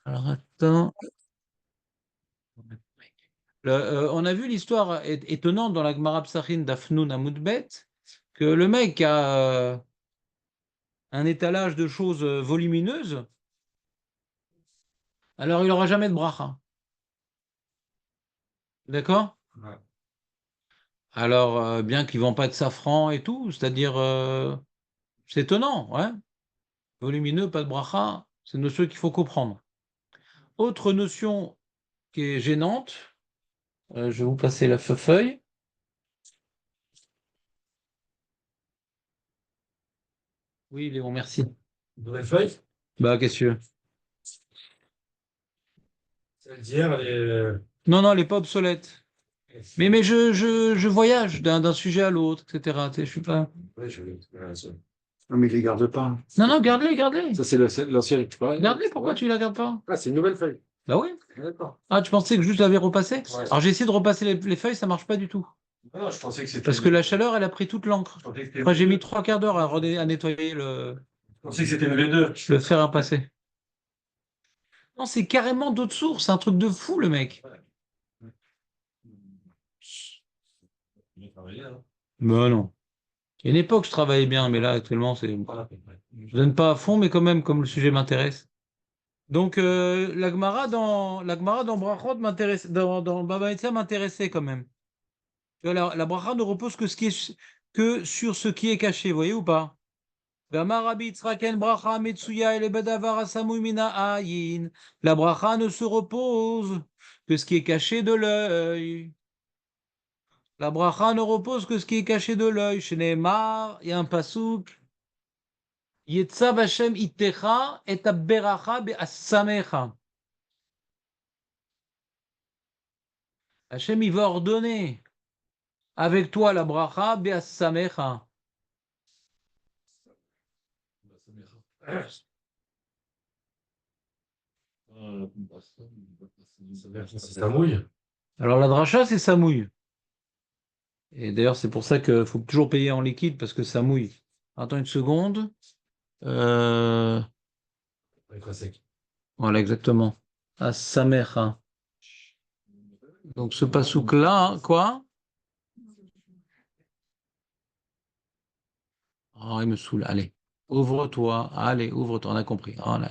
Alors, attends. On a vu l'histoire étonnante dans la Gemara Psachin d'Afnoun à Moudbet, que le mec a un étalage de choses volumineuses, alors il n'aura jamais de bracha. D'accord? Ouais. Alors, bien qu'il ne vend pas de safran et tout, c'est-à-dire, c'est étonnant, ouais. Volumineux, pas de bracha, c'est une notion qu'il faut comprendre. Autre notion qui est gênante, je vais vous passer la feuille. Oui, Léon, merci. Une vraie feuille, Bah, qu'est-ce que tu veux? celle d'hier, elle est. Non, non, elle n'est pas obsolète. Mais je voyage d'un sujet à l'autre, etc. Tu sais, je suis pas. Ouais, non, mais il les garde pas. Non, non, garde-les, garde-les. Ça, c'est l'ancien. Garde-les, pourquoi tu la gardes pas? Ah, c'est une nouvelle feuille. Bah oui. D'accord. Ah, tu pensais que juste l'avais repassé? Ouais. Alors j'ai essayé de repasser les feuilles, ça marche pas du tout. Non, je pensais que c'était. Parce que la chaleur, elle a pris toute l'encre. Après, j'ai mis 3 quarts d'heure à nettoyer Je pensais que c'était une V2. le fer à passer. Non, c'est carrément d'autres sources, c'est un truc de fou, le mec. Bah non. Il y a une époque, je travaillais bien, mais là, actuellement, c'est. Je donne pas à fond, mais quand même, comme le sujet m'intéresse. Donc, la Gemara dans Brachot m'intéresse, dans Baba Metzia m'intéressait quand même. Tu vois, la bracha ne repose que sur ce qui est caché, vous voyez ou pas? La bracha ne se repose que ce qui est caché de l'œil. La bracha ne repose que ce qui est caché de l'œil. Chez Neymar, il y a un pasouk. Yetzav Hashem itecha et beracha be'asamecha. Hashem, il va ordonner avec toi la bracha be'asamecha. Ça mouille. Alors la dracha, c'est ça mouille. Et d'ailleurs, c'est pour ça qu'il faut toujours payer en liquide parce que ça mouille. Attends une seconde. Euh, Ouais, quoi, sec. Voilà, exactement. Asamecha. Donc ce pasouk-là, hein, quoi? Oh, il me saoule. Allez, ouvre-toi. Allez, ouvre-toi. On a compris. On a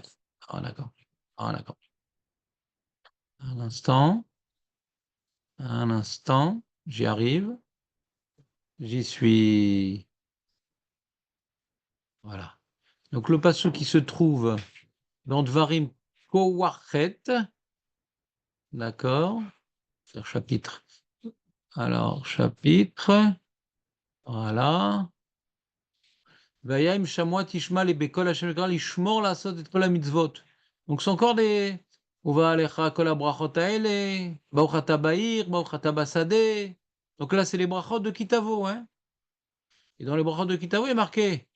compris. On a compris. Un instant. Un instant. J'y arrive. J'y suis. Voilà. Donc le passage qui se trouve dans Dvarim Kowachet, d'accord, c'est chapitre. Alors, chapitre, voilà. Vayim Shamwa Tishma le Bekol Hashem Ekral Ishmor Lasot et Kol HaMitzvot. Donc c'est encore des. Uva Alecha Kol HaBrachot Haele, Baruch Ata Ba'ir, Baruch Ata Basade. Donc là, c'est les brachot de Kitavo, hein. Et dans les brachot de Kitavo, il est marqué.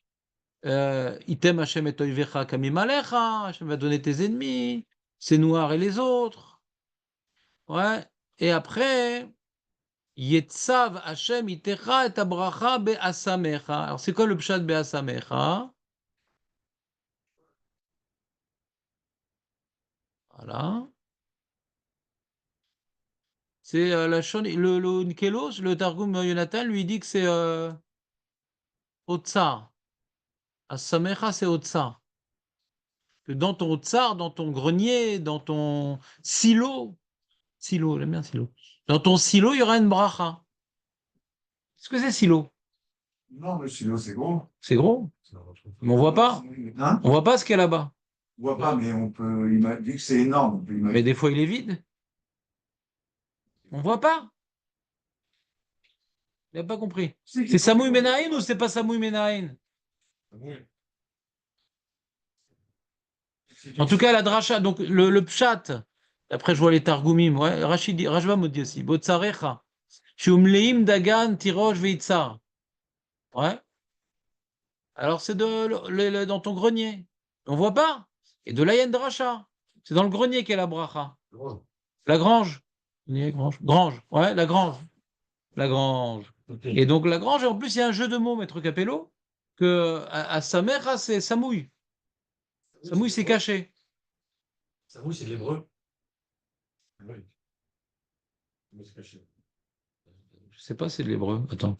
Item Hashem et Oivecha Kamim Alecha, Hashem va donner tes ennemis, c'est noir et les autres. Ouais. Et après, Yetzav Hashem Itecha et Abracha Be'asamecha. Alors, c'est quoi le pshat Be'asamecha? Voilà. C'est le Nikelos, le Targum Yonatan, lui dit que c'est Otsar. Asamecha, c'est Otsar. Que dans ton Otsar, dans ton grenier, dans ton silo, j'aime bien silo. Dans ton silo, il y aura une bracha. Qu'est-ce que c'est silo? Non, mais sinon, c'est gros. C'est gros. Mais on voit pas. Hein? On voit pas ce qu'il y a là-bas. On voit pas, mais on peut imaginer, vu que c'est énorme, on peut Mais imaginer. des fois, il est vide. On voit pas. Il n'a pas compris. C'est Samouï Menaïn ou c'est pas Samouï Menaïn? En tout cas, la dracha, donc le pshat, après je vois les targumim, ouais, Rashba me dit aussi, Botsarecha, Shumleim Dagan Tirosh Veitzar. Ouais. Alors c'est dans ton grenier. On voit pas. Et de l'Ayen Dracha. C'est dans le grenier qu'est la bracha. La grange. Grange. Ouais, la grange. La grange. Et donc la grange, et en plus, il y a un jeu de mots, maître Capello, que, à sa mère, c'est Samouille. Samouille, c'est caché. Samouille, c'est de l'hébreu. Oui. Mais c'est caché. Je sais pas, c'est de l'hébreu. Attends.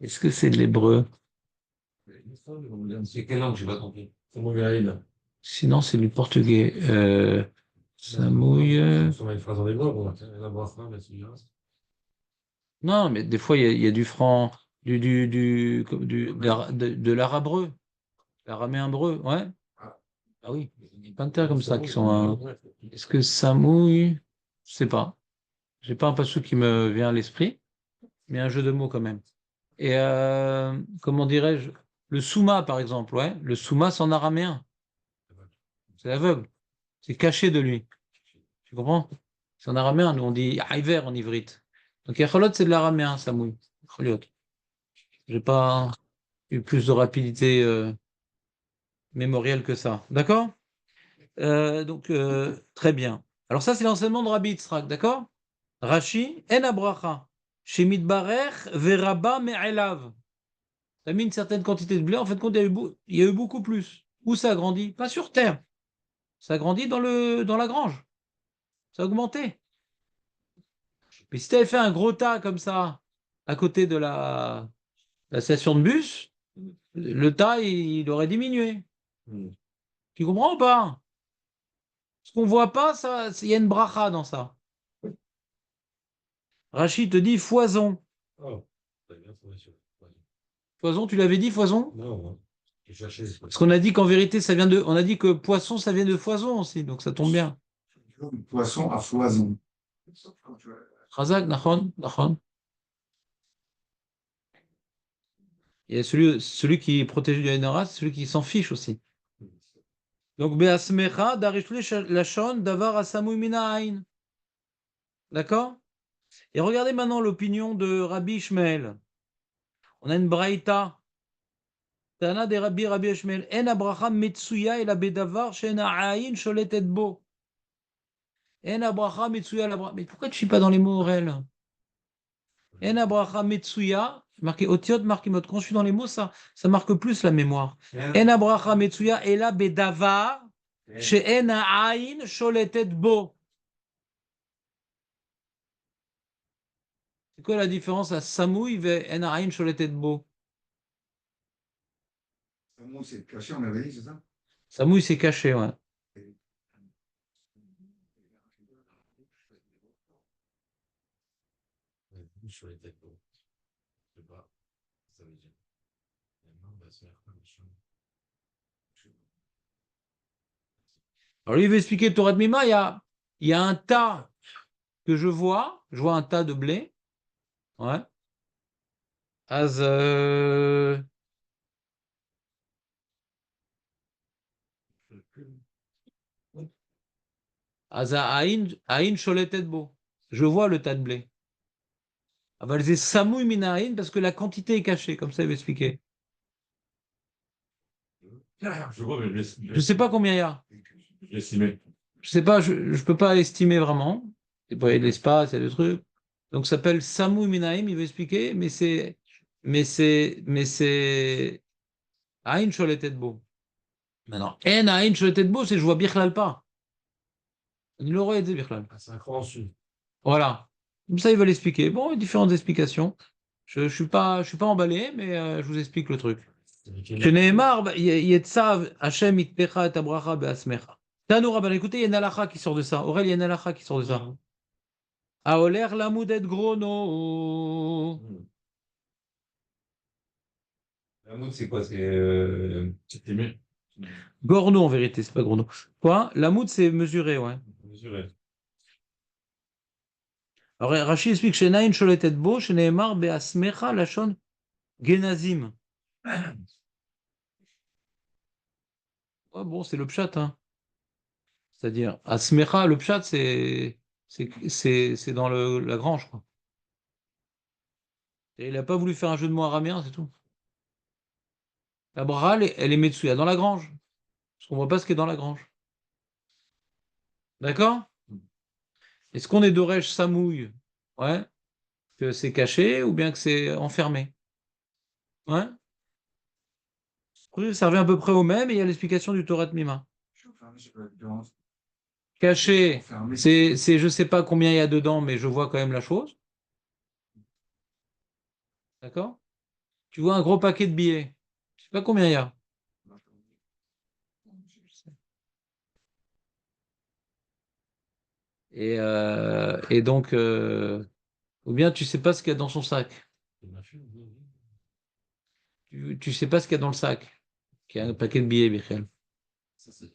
Est-ce que c'est de l'hébreu? C'est quelle langue, j'ai pas compris. Samouille. Sinon, c'est du portugais. Samouille. On a une phrase en hébreu, bon, la bracha, la suivante. Non, mais des fois, il y a du franc, de l'arabreux, l'araméen breu, ouais. Ah oui, il y a plein de terres comme ça qui sont. Est-ce que Samouille? Je sais pas. J'ai pas un passou qui me vient à l'esprit, mais un jeu de mots quand même. Et comment dirais-je? Le souma, par exemple, ouais. Le souma, c'est en araméen. C'est aveugle. C'est caché de lui. Tu comprends? C'est en araméen. Nous, on dit Iver en ivrite. Donc, Yacholot, c'est de l'araméen, Samouille. Yacholot. J'ai pas eu plus de rapidité mémorielle que ça. D'accord? Donc, très bien. Alors, ça, c'est l'enseignement de Rabbi Yitzhak, d'accord? Rashi, en abracha. Shemit barech veraba me'elav. Tu as mis une certaine quantité de blé, en fait, compte, il y a eu beaucoup plus. Où ça a grandi? Pas sur terre. Ça a grandi dans la grange. Ça a augmenté. Mais si tu avais fait un gros tas comme ça, à côté de la station de bus, le tas, il aurait diminué. Tu comprends ou pas? Ce qu'on voit pas, ça, il y a une bracha dans ça. Rachid te dit foison. Oh, très bien, formation. Foison, tu l'avais dit, foison? Non, j'ai cherché. Parce qu'on a dit qu'en vérité, ça vient de. On a dit que poisson, ça vient de foison aussi, donc ça tombe bien. Du poisson à foison. Razak, Nachon, Nachon. Il y a celui qui est protégé du Haïnara, c'est celui qui s'en fiche aussi. Donc, Beasmecha, Darishli Lachon, Davar Asamou Mina Aïn. D'accord? Et regardez maintenant l'opinion de Rabbi Ishmael. On a une braïta. Tana de Rabbi Ishmael. En abracha metsuya el abedavar shena aïn sholetet bo. En abracha metsuya la. Mais pourquoi tu ne suis pas dans les mots orels? En abracha metsuya, marqué otiot, marqué mode. Quand je suis dans les mots, ça marque plus la mémoire. En abracha metsuya el abedavar shena aïn sholetet bo. C'est quoi la différence à Samouï et en aïn sholetet bo? C'est caché, on avait dit, c'est ça? Samouï, c'est caché, ouais. Sur les têtes. Je sais pas. Ça veut dire. Maintenant, on va se faire comme ça. Alors, lui, il veut expliquer Torah de Mima, il y a un tas que je vois un tas de blé. Ouais. Az. Aïn sholetet bo. Je vois le tas de blé. Aval ze samouy min aïn parce que la quantité est cachée, comme ça il veut expliquer. Je vois, mais Je ne sais pas combien il y a. je l'estimais. Je sais pas, je ne peux pas estimer vraiment. Il y a de l'espace, il y a des trucs. Donc ça s'appelle samouy min aïn, il veut expliquer, mais c'est aïn sholetet bo. Maintenant, en aïn sholetet bo, c'est je vois bichlal pas. Il aurait été bichlal. Ah, c'est un cran en dessus. Voilà. Comme ça, ils veulent expliquer. Bon, il y a différentes explications. Je ne suis pas emballé, mais je vous explique le truc. Chez Yetzav, Hachem, Itpecha, et Abracha, Beasmecha. Tano Rabban, écoutez, il y a une halakha qui sort de ça. Aurel, il y a une halakha qui sort de ça. Aoler lamoudet grono. La moude, c'est quoi? C'est aimé. Gorno, en vérité, c'est pas grono. Quoi? La moud, c'est mesuré, ouais. Mesuré. Alors, Rachid explique chez Naïn Sholetet Bo, chez Nehemar, Beasmecha, Lachon, Genazim. Ouais, bon, c'est le pshat, hein. C'est-à-dire, Asmecha, le pshat, c'est dans la grange, quoi. Et il n'a pas voulu faire un jeu de mots araméen, c'est tout. La bracha, elle est Metsuya dans la grange. Parce qu'on ne voit pas ce qui est dans la grange. D'accord? Est-ce qu'on est d'Oresh Samouille? Ouais. Que c'est caché ou bien que c'est enfermé? Ouais. Ça revient à peu près au même et il y a l'explication du Torah de Mima. Je suis enfermé, je sais pas la différence. Caché, Enfermé. je ne sais pas combien il y a dedans, mais je vois quand même la chose. D'accord? Tu vois un gros paquet de billets. Je ne sais pas combien il y a. Et donc, ou bien tu ne sais pas ce qu'il y a dans son sac. Tu ne sais pas ce qu'il y a dans le sac. Qu'il y a un paquet de billets, Michel. Ça, c'est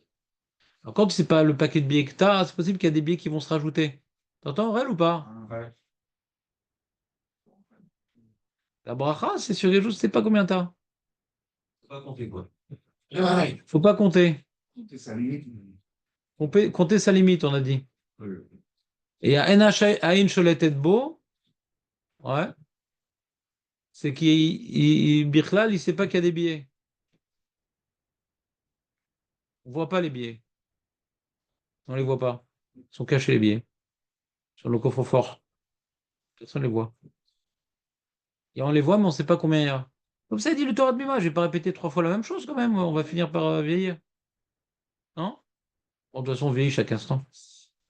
Alors, quand tu ne sais pas le paquet de billets que tu as, c'est possible qu'il y a des billets qui vont se rajouter. T'entends, Aurel, ou pas? Ouais. La bracha, c'est sur quelque chose, tu ne sais pas combien tu as. faut pas compter, quoi. Faut pas compter. C'est sa limite. Compter sa limite, on a dit. Oui. Et à Ain Sholetet Bo, ouais, c'est Bichlal, il ne sait pas qu'il y a des billets. On ne voit pas les billets. On ne les voit pas. Ils sont cachés, les billets. Sur le coffre-fort. Personne ne les voit. Et on les voit, mais on ne sait pas combien il y a. Comme ça, dit le Torah de Bima. Je ne vais pas répéter 3 fois la même chose quand même. On va finir par vieillir. Non? Bon, de toute façon, on vieillit chaque instant.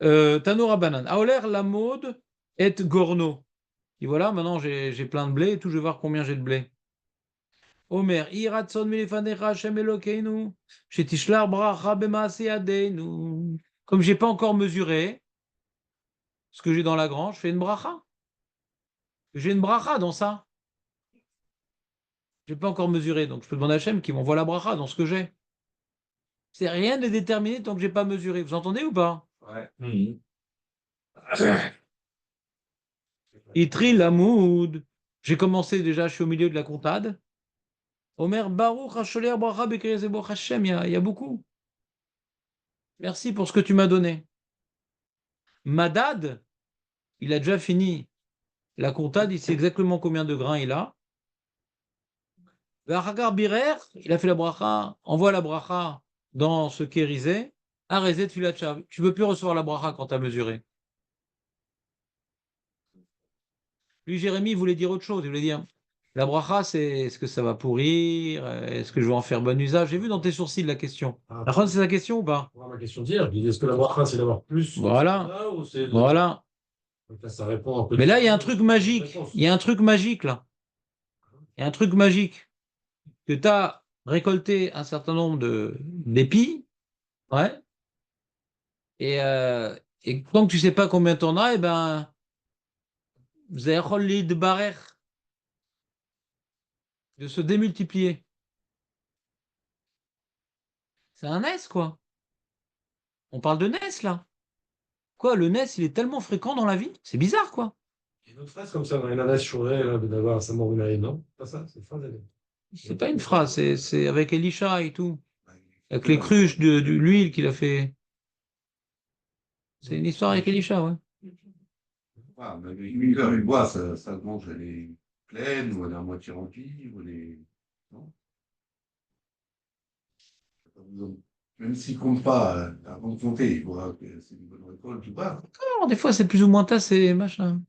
Tanoura Banan. Aoler, la mode, et Gorno. Et voilà, maintenant j'ai plein de blé et tout. Je vais voir combien j'ai de blé. Omer, Iratson milefanecha Hashem Elokeinu, shetishlar bracha b'maaseh yadeinu. Comme j'ai pas encore mesuré ce que j'ai dans la grange, je fais une bracha. J'ai une bracha dans ça. J'ai pas encore mesuré, donc je peux demander à Hachem qui m'envoie la bracha dans ce que j'ai. C'est rien de déterminé tant que j'ai pas mesuré. Vous entendez ou pas? Ouais. Itri lamoud. J'ai commencé déjà, je suis au milieu de la comptade. Omer Baruch Hasholer bracha bekrezebo Hashem, il y a beaucoup. Merci pour ce que tu m'as donné. Madad, il a déjà fini la comptade, il sait exactement combien de grains il a. V'achakar birer, il a fait la bracha, envoie la bracha dans ce kérizé, arezet filachav. Tu ne peux plus recevoir la bracha quand tu as mesuré. Lui, Jérémie, il voulait dire autre chose. Il voulait dire, la bracha, est-ce que ça va pourrir? Est-ce que je vais en faire bon usage? J'ai vu dans tes sourcils la question. Ah, La c'est la question ou pas? ma question d'hier, est-ce que la bracha, c'est d'avoir plus Voilà. ou c'est de- Voilà. Donc là, ça répond un peu Mais là, il y a un différemment. truc magique. Réponse. Il y a un truc magique, là. Il y a un truc magique. Que tu as récolté un certain nombre d'épis, ouais, et tant que tu ne sais pas combien tu en as, eh ben, vous avez de barer, de se démultiplier. C'est un NES, quoi. On parle de NES, là. Quoi, le NES, il est tellement fréquent dans la vie? C'est bizarre, quoi. Il y a une autre phrase comme ça dans les Nanash Shuré, là, d'avoir sa mort une non? Pas ça, c'est une phrase. C'est pas une phrase, c'est avec Elisha et tout. Avec les cruches de l'huile qu'il a fait. C'est une histoire avec Elisha, ouais. Ah, mais une heure, une boîte, ça mange, elle est pleine, ou elle est à moitié remplie, ou elle est. Non? Même s'il ne compte pas, avant de compter, il voit que c'est une bonne récolte ou pas. Alors, des fois, c'est plus ou moins tassé, machin.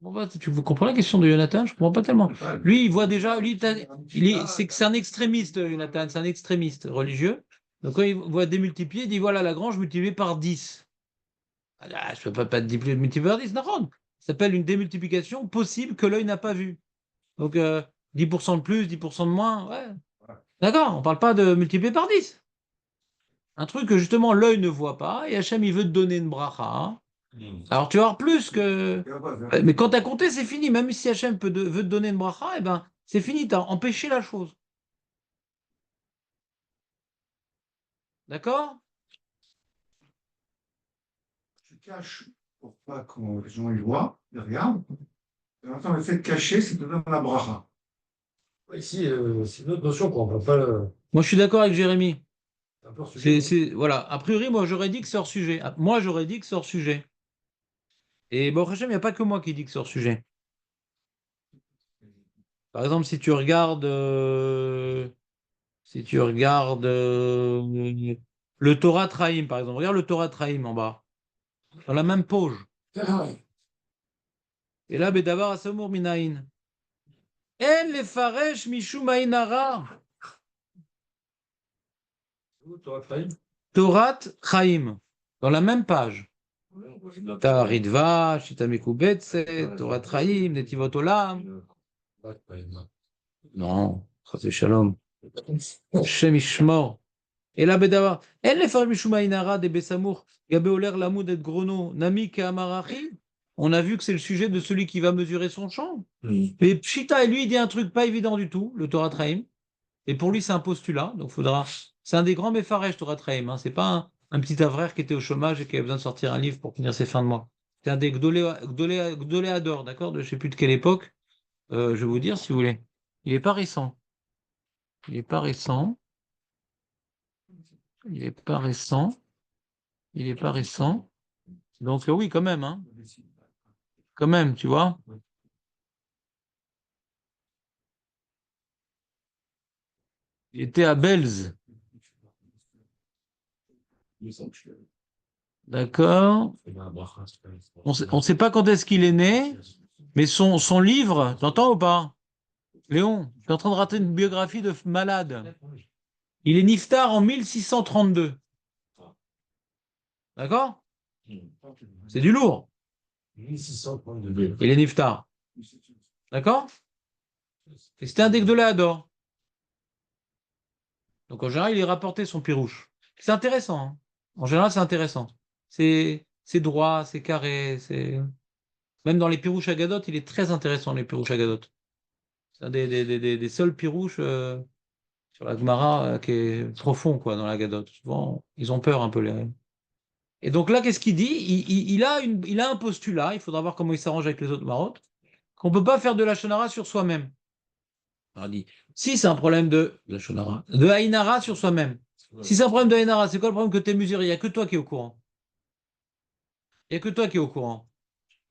Bon, bah, vous comprenez la question de Jonathan? Je comprends pas tellement. Lui, il voit déjà, c'est un extrémiste, Jonathan, c'est un extrémiste religieux. Donc, quand il voit démultiplier, il dit voilà, la grange multipliée par 10. Ah, je ne peux pas multiplier par 10, non. Ça s'appelle une démultiplication possible que l'œil n'a pas vue. Donc, 10% de plus, 10% de moins, ouais. D'accord, on ne parle pas de multiplier par 10. Un truc que justement l'œil ne voit pas, et Hachem, il veut te donner une bracha. Hein. Alors, tu vas avoir plus que. Mais quand tu as compté, c'est fini. Même si Hachem veut te donner une bracha, eh ben, c'est fini, tu as empêché la chose. D'accord? Tu caches pour pas que les gens y voient, ils regardent. Et en même temps, le fait de cacher, c'est de donner la bracha. Ici, c'est une autre notion, quoi. On ne peut pas. Moi, je suis d'accord avec Jérémy. C'est un peu hors sujet, non? Voilà. A priori, moi, j'aurais dit que c'est hors sujet. Moi, j'aurais dit que c'est hors sujet. Et bon, Hachem, il n'y a pas que moi qui dis que c'est hors sujet. Par exemple, si tu regardes, le Torah Traim, par exemple, regarde le Torah Traim en bas, dans la même page. Et là, Bedavar Asamour Minaïn. En lefaresh mishum ayin hara. Torat Chaim, dans la même page. T'as Ritva, Shita Mekubetze, Torat Chaim, Netivot Olam. Non, Chas Shalom. Shem Ishmor. Et là, Bedavar. En lefaresh mishum ayin hara de Besamour, Gabe Oler Lamoud et Grono, Nami Keamarachi. On a vu que c'est le sujet de celui qui va mesurer son champ. Et Pshita, et lui, il dit un truc pas évident du tout, le Torah Chaim. Et pour lui, c'est un postulat. Donc, faudra. C'est un des grands méfarèches, Torah Chaim. Hein. C'est pas un petit avraire qui était au chômage et qui avait besoin de sortir un livre pour finir ses fins de mois. C'est un des Gdoléador, d'accord, de je sais plus de quelle époque. Je vais vous dire si vous voulez. Il est pas récent. Il est pas récent. Il est pas récent. Il est pas récent. Donc, oui, quand même. Hein. Quand même, tu vois. Il était à Belz. D'accord. On ne sait pas quand est-ce qu'il est né, mais son livre, t'entends ou pas, Léon? Tu es en train de rater une biographie de malade. Il est niftar en 1632. D'accord? C'est du lourd. Il est niftar. D'accord? Et c'était un des Gdoléador. Donc en général, il est rapporté son pirouche. C'est intéressant. Hein. En général, c'est intéressant. C'est droit, c'est carré, c'est. Même dans les pirouches Agadot, il est très intéressant, les pirouches Agadot. C'est un des seuls pirouches sur la Gemara qui est profond, quoi, dans la Agadot. Souvent, ils ont peur un peu. Et donc là, qu'est-ce qu'il dit? Il a un postulat, il faudra voir comment il s'arrange avec les autres marottes, qu'on ne peut pas faire de la shonara sur soi-même. Alors, il dit, si c'est un problème de shonara, de haïnara sur soi-même. Si c'est un problème de haïnara, c'est quoi le problème que tu es mesuré? Il n'y a que toi qui es au courant. Il n'y a que toi qui es au courant.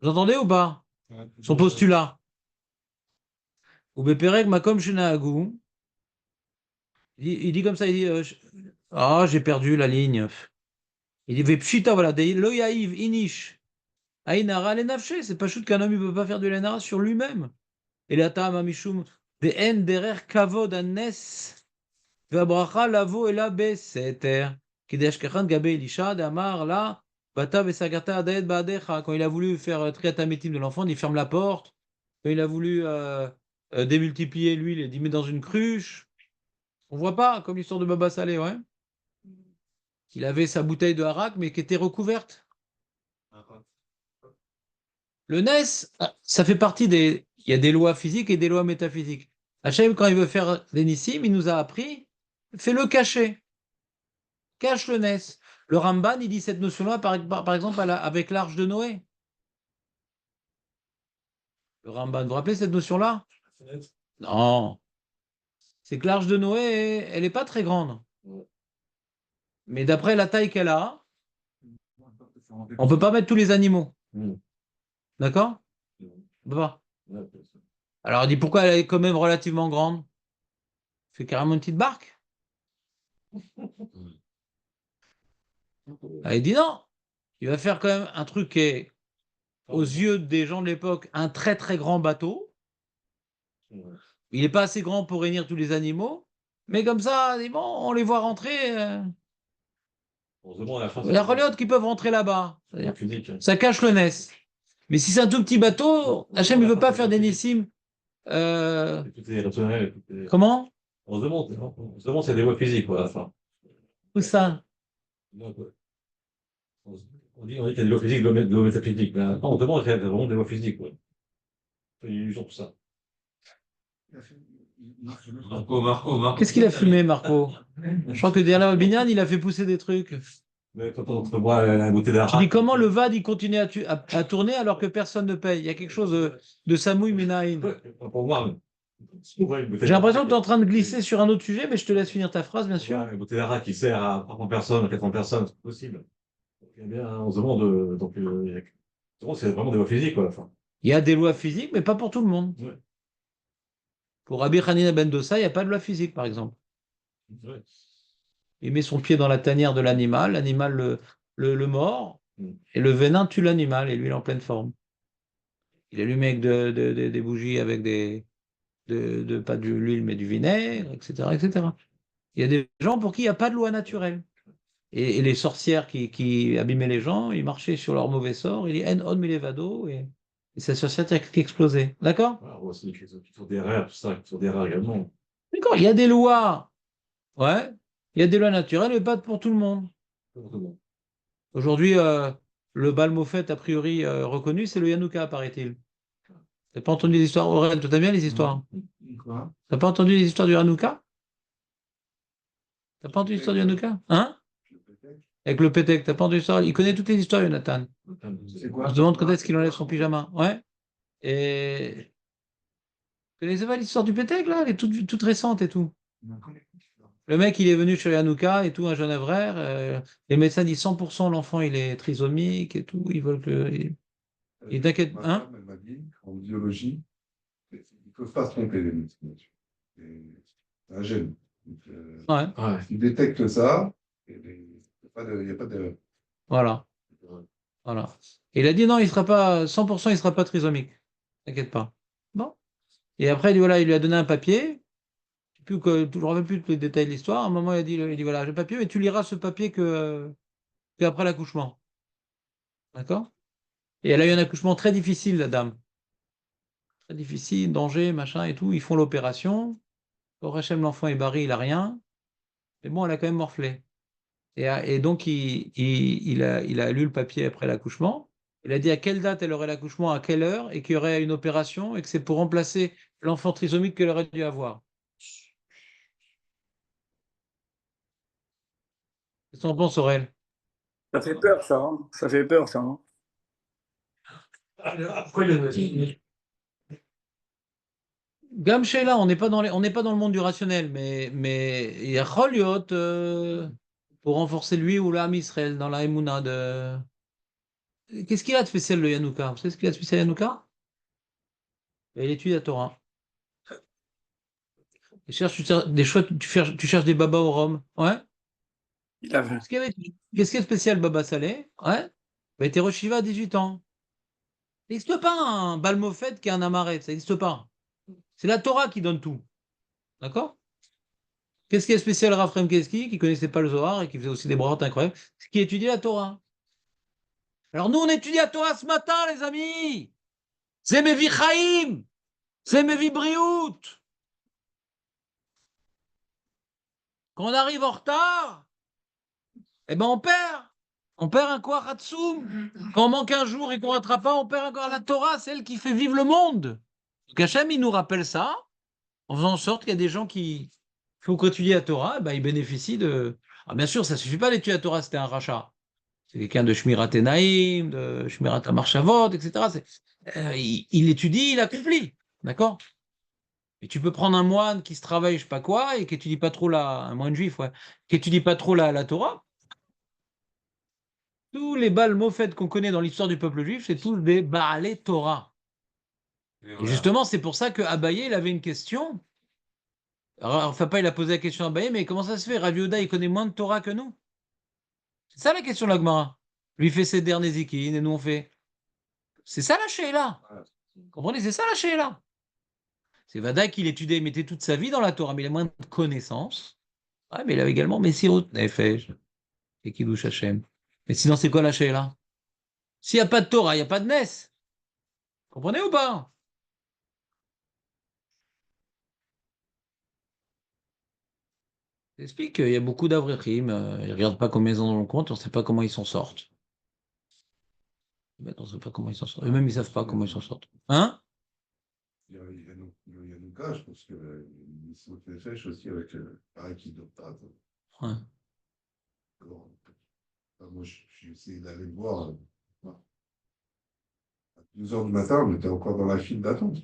Vous entendez ou pas? Son postulat. Ou Beperek Makom Shenagou. Il dit comme ça, il dit j'ai perdu la ligne. Il dit Vepshita, voilà, Lo Yahiv Inish. Ainara Lenafshe, c'est pas chute qu'un homme ne peut pas faire de l'Ainara sur lui-même. Et la Ta'am Amishum, de En Derer Kavod Anes, Vabracha Lavo et la Beseter, Kidesh Kachan Gabe Elisha, Damar la, Bata Besagata Adaet Badecha. Quand il a voulu faire Triatametim de l'enfant, il ferme la porte. Quand il a voulu démultiplier l'huile, il dit met dans une cruche. On voit pas, comme l'histoire de Baba Salé, ouais. Il avait sa bouteille de harak, mais qui était recouverte. Le NES, ça fait partie des. Il y a des lois physiques et des lois métaphysiques. Hachem, quand il veut faire des nissim, il nous a appris, fais-le cacher. Cache le NES. Le Ramban, il dit cette notion-là, par exemple, avec l'arche de Noé. Le Ramban, vous vous rappelez cette notion-là? Non. C'est que l'arche de Noé, elle n'est pas très grande. Mais d'après la taille qu'elle a, on ne peut pas mettre tous les animaux. D'accord? On peut pas. Alors, il dit pourquoi elle est quand même relativement grande? C'est carrément une petite barque. Il dit non. Il va faire quand même un truc qui est, aux yeux des gens de l'époque, un très très grand bateau. Il n'est pas assez grand pour réunir tous les animaux. Mais comme ça, bon, on les voit rentrer. Il y a Roléotes qui peuvent rentrer là-bas. Ça cache le NES. Mais si c'est un tout petit bateau, Hachem ne veut pas faire des Nissim. Comment? On se demande s'il y a des lois physiques, quoi, à la fin. Où ça? On dit qu'il y a des lois physiques, des lois métaphysiques. Mais après, on se demande s'il y a vraiment des lois physiques, quoi. C'est une illusion, tout ça. Marco. Qu'est-ce qu'il a fumé, Marco? Je crois que derrière le Binyan, il a fait pousser des trucs. Mais quand on te voit la beauté d'un Tu dis comment le VAD il continue à tourner alors que personne ne paye? Il y a quelque chose de Samouï Menaïn. Pour moi, J'ai l'impression que tu es en train de glisser sur un autre sujet, mais je te laisse finir ta phrase, bien sûr. La beauté d'un qui sert à 30 personnes, à 400 personnes, c'est possible. Eh bien, on se demande, c'est vraiment des lois physiques, quoi, à la fin. Il y a des lois physiques, mais pas pour tout le monde. Ouais. Pour Rabbi Hanina ben Dossa, il n'y a pas de loi physique, par exemple. Ouais. Il met son pied dans la tanière de l'animal le mord, et le venin tue l'animal, et lui, il est en pleine forme. Il allume avec des bougies, avec des pas de l'huile, mais du vinaigre, etc., etc. Il y a des gens pour qui il n'y a pas de loi naturelle. Et les sorcières qui abîmaient les gens, ils marchaient sur leur mauvais sort, il dit En on milevado, et cette sorcière qui explosait. D'accord? Voilà, on voit aussi qui font des rêves, tout ça, qui font des rêves également. D'accord, il y a des lois. Ouais, il y a des lois naturelles, mais pas pour tout le monde. Aujourd'hui, le bal Moffett, a priori reconnu, c'est le Hanouka, paraît-il. T'as pas entendu les histoires, Aurel, toi t'aimes bien les histoires? Quoi? T'as pas entendu les histoires du Hanouka? T'as pas entendu l'histoire du Hanouka? Hein? Avec le Pétek, t'as pas entendu l'histoire? Il connaît toutes les histoires, Jonathan. C'est On quoi? se demande quand est-ce qu'il enlève son pyjama. Ouais. Et. Vous connaissez pas l'histoire du Pétek, là? Elle est toute récente et tout. Le mec, il est venu chez Hanouka et tout, un jeune frère. Les médecins disent 100% l'enfant, il est trisomique et tout. Ils veulent que. Il t'inquiète. Ma Hein? femme, elle m'a dit, en biologie, ils ne peuvent pas se tromper, les médecins. C'est un gène. Donc, Ouais. Ouais. ils détectent ça, et il n'y a pas de. Voilà. Voilà. Et il a dit non, il sera pas 100%, il sera pas trisomique. T'inquiète pas. Bon. Et après, voilà, il lui a donné un papier. Je ne me rappelle plus tous les détails de l'histoire. À un moment, il dit voilà, j'ai le papier, mais tu liras ce papier qu'après l'accouchement. D'accord? Et elle a eu un accouchement très difficile, la dame. Très difficile, danger, machin et tout. Ils font l'opération. Au Hachem, l'enfant est barré, il a rien. Mais bon, elle a quand même morflé. Et donc, il a lu le papier après l'accouchement. Il a dit à quelle date elle aurait l'accouchement, à quelle heure, et qu'il y aurait une opération, et que c'est pour remplacer l'enfant trisomique qu'elle aurait dû avoir. Qu'est-ce que tu en penses, Aurel? Ça fait peur, ça. Hein. Ça fait peur, ça. Hein. Pourquoi il y a Gam Sheila, on n'est pas dans le monde du rationnel, mais il y a Choliot pour renforcer lui ou l'âme Israël dans la Emouna de. Qu'est-ce qu'il a de spécial le Yanouka? Vous savez ce qu'il a de spécial Yanouka? Il étudie la Torah. Tu cherches des babas au Rhum. Ouais. Il avait. Qu'est-ce qui est spécial, Baba Saleh? Ouais. Il était Rochiva à 18 ans. Ça n'existe pas un Balmofet qui est un Amaret. Ça n'existe pas. C'est la Torah qui donne tout. D'accord? Qu'est-ce qui est spécial Raphaël Keski, qui connaissait pas le Zohar et qui faisait aussi des brochettes incroyables? C'est qui étudie la Torah. Alors nous, on étudie la Torah ce matin, les amis. C'est Mevi Chaim. C'est Mevi Briout. Quand on arrive en retard, eh ben on perd. On perd un quoi, Hatsoum. Quand on manque un jour et qu'on ne rattrape pas, on perd encore la Torah, celle qui fait vivre le monde. Donc Hachem, il nous rappelle ça, en faisant en sorte qu'il y a des gens qui font étudier la Torah, eh ben, ils bénéficient de. Ah, bien sûr, ça ne suffit pas d'étudier la Torah, c'était un rachat. C'est quelqu'un de Shmirat Enaim, de Shmirat Amarchavot, etc. Il étudie, il accomplit. D'accord? Et tu peux prendre un moine qui se travaille, je sais pas quoi, et qui étudie pas trop un moine juif, ouais, qui étudie pas trop la Torah. Tous les Baal Mofet qu'on connaît dans l'histoire du peuple juif, c'est tous des Baalé Torah. Et justement, c'est pour ça que Abaye, il avait une question. Alors, enfin, pas il a posé la question à Abaye, mais comment ça se fait? Rav Yehuda, il connaît moins de Torah que nous? C'est ça la question de la Gemara. Lui fait ses derniers zikines et nous on fait. C'est ça la Sheila. Vous comprenez? C'est ça la Sheila. C'est Vada qu'il étudiait, il mettait toute sa vie dans la Torah, mais il a moins de connaissances. Ouais, mais il avait également Messirut Nefesh et Kiddush Hashem. Mais sinon, c'est quoi la Sheila? S'il n'y a pas de Torah, il n'y a pas de Nes. Comprenez ou pas? J'explique qu'il y a beaucoup d'Avrichim, ils ne regardent pas combien ils en ont le compte, on ne sait pas comment ils s'en sortent. On ne sait pas comment ils s'en sortent. Eux-mêmes, ils ne savent pas comment ils s'en sortent. Hein? Il y a nos cas, je pense qu'ils sont fait aussi avec pareil qui ne dort pas. Ouais. Alors, moi, j'ai essayé d'aller le voir. À 2 heures du matin, on était encore dans la file d'attente.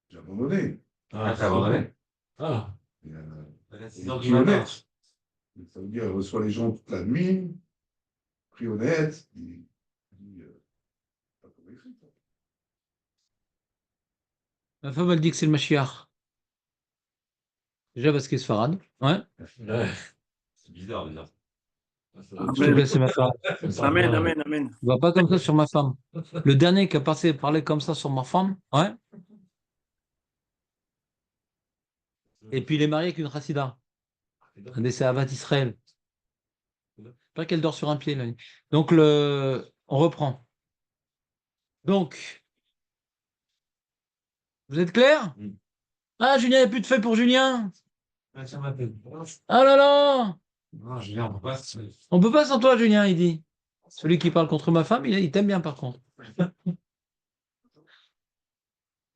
J'ai abandonné. Ah, t'as abandonné. Ah. Et, À 6 et heures du pris matin. honnête. Ça veut dire, elle reçoit les gens toute la nuit, pris honnête. Pas comme écrit, quoi. Ma femme, elle dit que c'est le Mashiach. Déjà parce qu'elle est Sfarad. Ouais. Ouais. C'est bizarre, déjà. S'il te plaît, c'est ma femme. Amen, amen, amen. Ne va pas comme ça sur ma femme. Le dernier qui a parlé comme ça sur ma femme, ouais. Et puis il est marié avec une chassida, un des Sehavat Israël. Pas qu'elle dort sur un pied la nuit. Donc on reprend. Donc, vous êtes clair? Ah, Julien, il n'y a plus de feuilles pour Julien. Ah, ça m'appelle. Ah là là! Non, Julien, on peut pas. On peut pas sans toi, Julien, il dit. Celui qui parle contre ma femme, il t'aime bien par contre.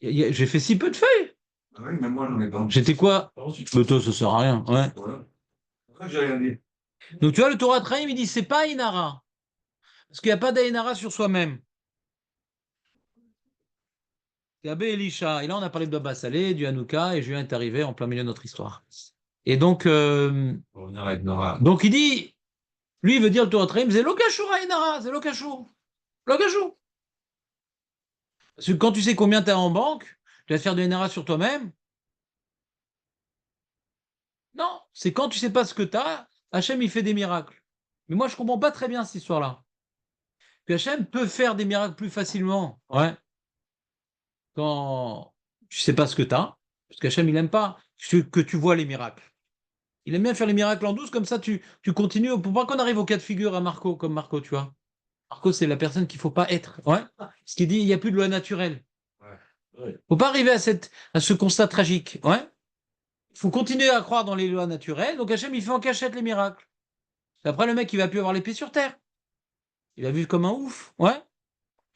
J'ai fait si peu de feuilles. Ah oui, mais moi, j'en ai pas. J'étais quoi? Le taux, ça sert à rien. Ouais. Voilà. Après, j'ai rien dit. Donc tu vois, le Torah Traim, il dit c'est pas Inara. Parce qu'il n'y a pas d'Ainara sur soi-même. C'est Abbé Elisha. Et là, on a parlé de Baba Salé, du Hanouka, et Julien est arrivé en plein milieu de notre histoire. Et donc, Pour revenir avec Nora. donc il dit, lui, il veut dire le Torah Traim, c'est Lokashur Ainara, c'est Lokashur. Lokashur. Parce que quand tu sais combien tu as en banque, tu vas te faire de Ainara sur toi-même. Non, c'est quand tu sais pas ce que tu as, Hachem, il fait des miracles. Mais moi, je comprends pas très bien cette histoire-là. Puis Hachem peut faire des miracles plus facilement. Ouais. Quand tu sais pas ce que tu as, parce qu'Hachem, il n'aime pas que tu vois les miracles. Il aime bien faire les miracles en douce, comme ça tu continues. Pour pas qu'on arrive au cas de figure à Marco, comme Marco, tu vois. Marco, c'est la personne qu'il faut pas être. Ouais. Ce qui dit, il n'y a plus de loi naturelle. Ouais. Faut pas arriver à ce constat tragique. Ouais. Il faut continuer à croire dans les lois naturelles. Donc Hachem, il fait en cachette les miracles. Après, le mec, il va plus avoir les pieds sur terre. Il va vivre comme un ouf. Ouais.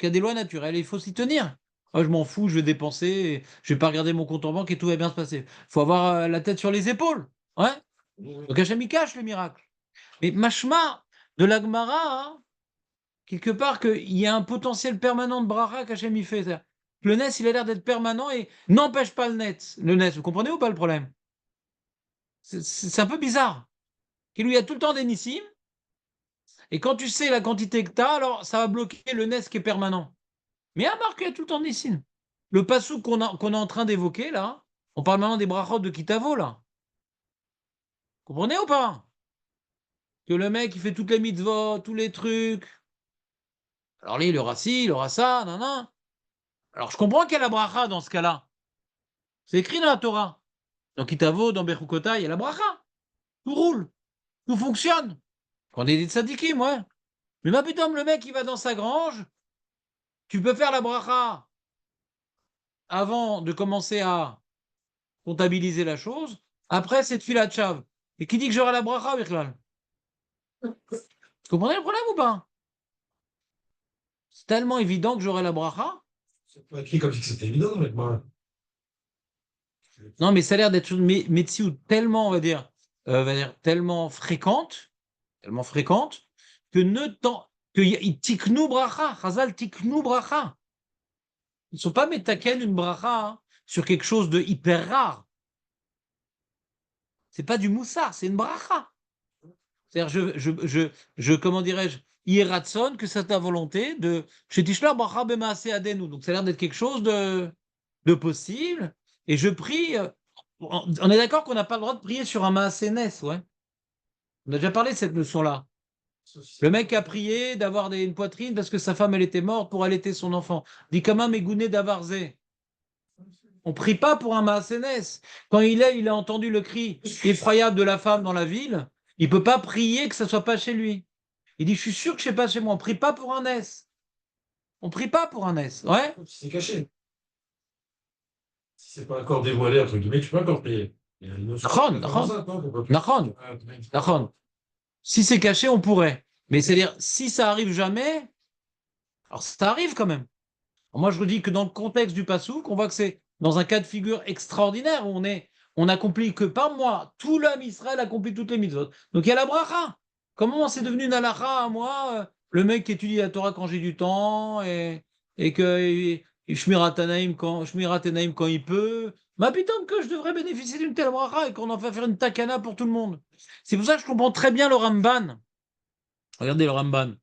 Il y a des lois naturelles et il faut s'y tenir. Moi, je m'en fous, je vais dépenser, je vais pas regarder mon compte en banque et tout va bien se passer. Il faut avoir la tête sur les épaules. Ouais. Donc Hachem, il cache les miracles. Mais mashma de l'Agmara, hein, quelque part, qu'il y a un potentiel permanent de bracha qu'Hachem y fait. Le Nes, il a l'air d'être permanent et n'empêche pas le net. Le Nes, vous comprenez ou pas le problème? C'est un peu bizarre. Qu'il y a tout le temps des nissim, et quand tu sais la quantité que tu as, alors ça va bloquer le Nes qui est permanent. Mais à Marc, il y a tout le temps des nissim. Le passou qu'on est en train d'évoquer, là, on parle maintenant des brachot de Kitavo, là. Vous comprenez ou pas? Que le mec, il fait toutes les mitzvot, tous les trucs. Alors lui, il aura ci, il aura ça, nan, nan. Alors je comprends qu'il y a la bracha dans ce cas-là. C'est écrit dans la Torah. Dans Kitavo, dans Bechukota, il y a la bracha. Tout roule, tout fonctionne. Quand on est des tzadikim, ouais. Mais ma putain, le mec, il va dans sa grange. Tu peux faire la bracha avant de commencer à comptabiliser la chose. Après, c'est Tfilat Shav. Et qui dit que j'aurai la bracha, Birklal? Vous comprenez le problème ou pas? C'est tellement évident que j'aurai la bracha. C'est pas écrit comme si c'était évident, mais moi. Non, mais ça a l'air d'être une médecine tellement, on va dire, tellement fréquente, que ne tant que tiknu bracha, Chazal tiknu bracha. Ils ne sont pas métaken une bracha hein, sur quelque chose de hyper rare. C'est pas du moussard, c'est une bracha. C'est-à-dire, comment dirais-je, Iratson, que c'est ta volonté de chez Tishlar bracha bemaase adenu. Donc ça a l'air d'être quelque chose de possible. Et je prie. On est d'accord qu'on n'a pas le droit de prier sur un maasénes, ouais. On a déjà parlé de cette notion-là. Le mec a prié d'avoir une poitrine parce que sa femme, elle était morte pour allaiter son enfant. Dit Kama Megouné d'Avarzé. On prie pas pour un maasénes. Quand il a entendu le cri effroyable de la femme dans la ville, il peut pas prier que ça soit pas chez lui. Il dit, je suis sûr que c'est pas chez moi. On prie pas pour un S. On prie pas pour un S. Ouais. C'est caché. Si c'est pas encore dévoilé, entre guillemets, tu peux encore payer. Nachon. Si c'est caché, on pourrait. Mais c'est-à-dire, si ça arrive jamais, alors ça arrive quand même. Alors moi, je vous dis que dans le contexte du Passouk, on voit que c'est dans un cas de figure extraordinaire où on accomplit que par mois, tout l'homme Israël accomplit toutes les mitzvot. Donc il y a la bracha. Comment c'est devenu une halakha à moi, le mec qui étudie la Torah quand j'ai du temps et que Shmirat Enaim quand il peut. Ma putain que je devrais bénéficier d'une telle bracha et qu'on en fait faire une takana pour tout le monde. C'est pour ça que je comprends très bien le Ramban. Regardez le Ramban.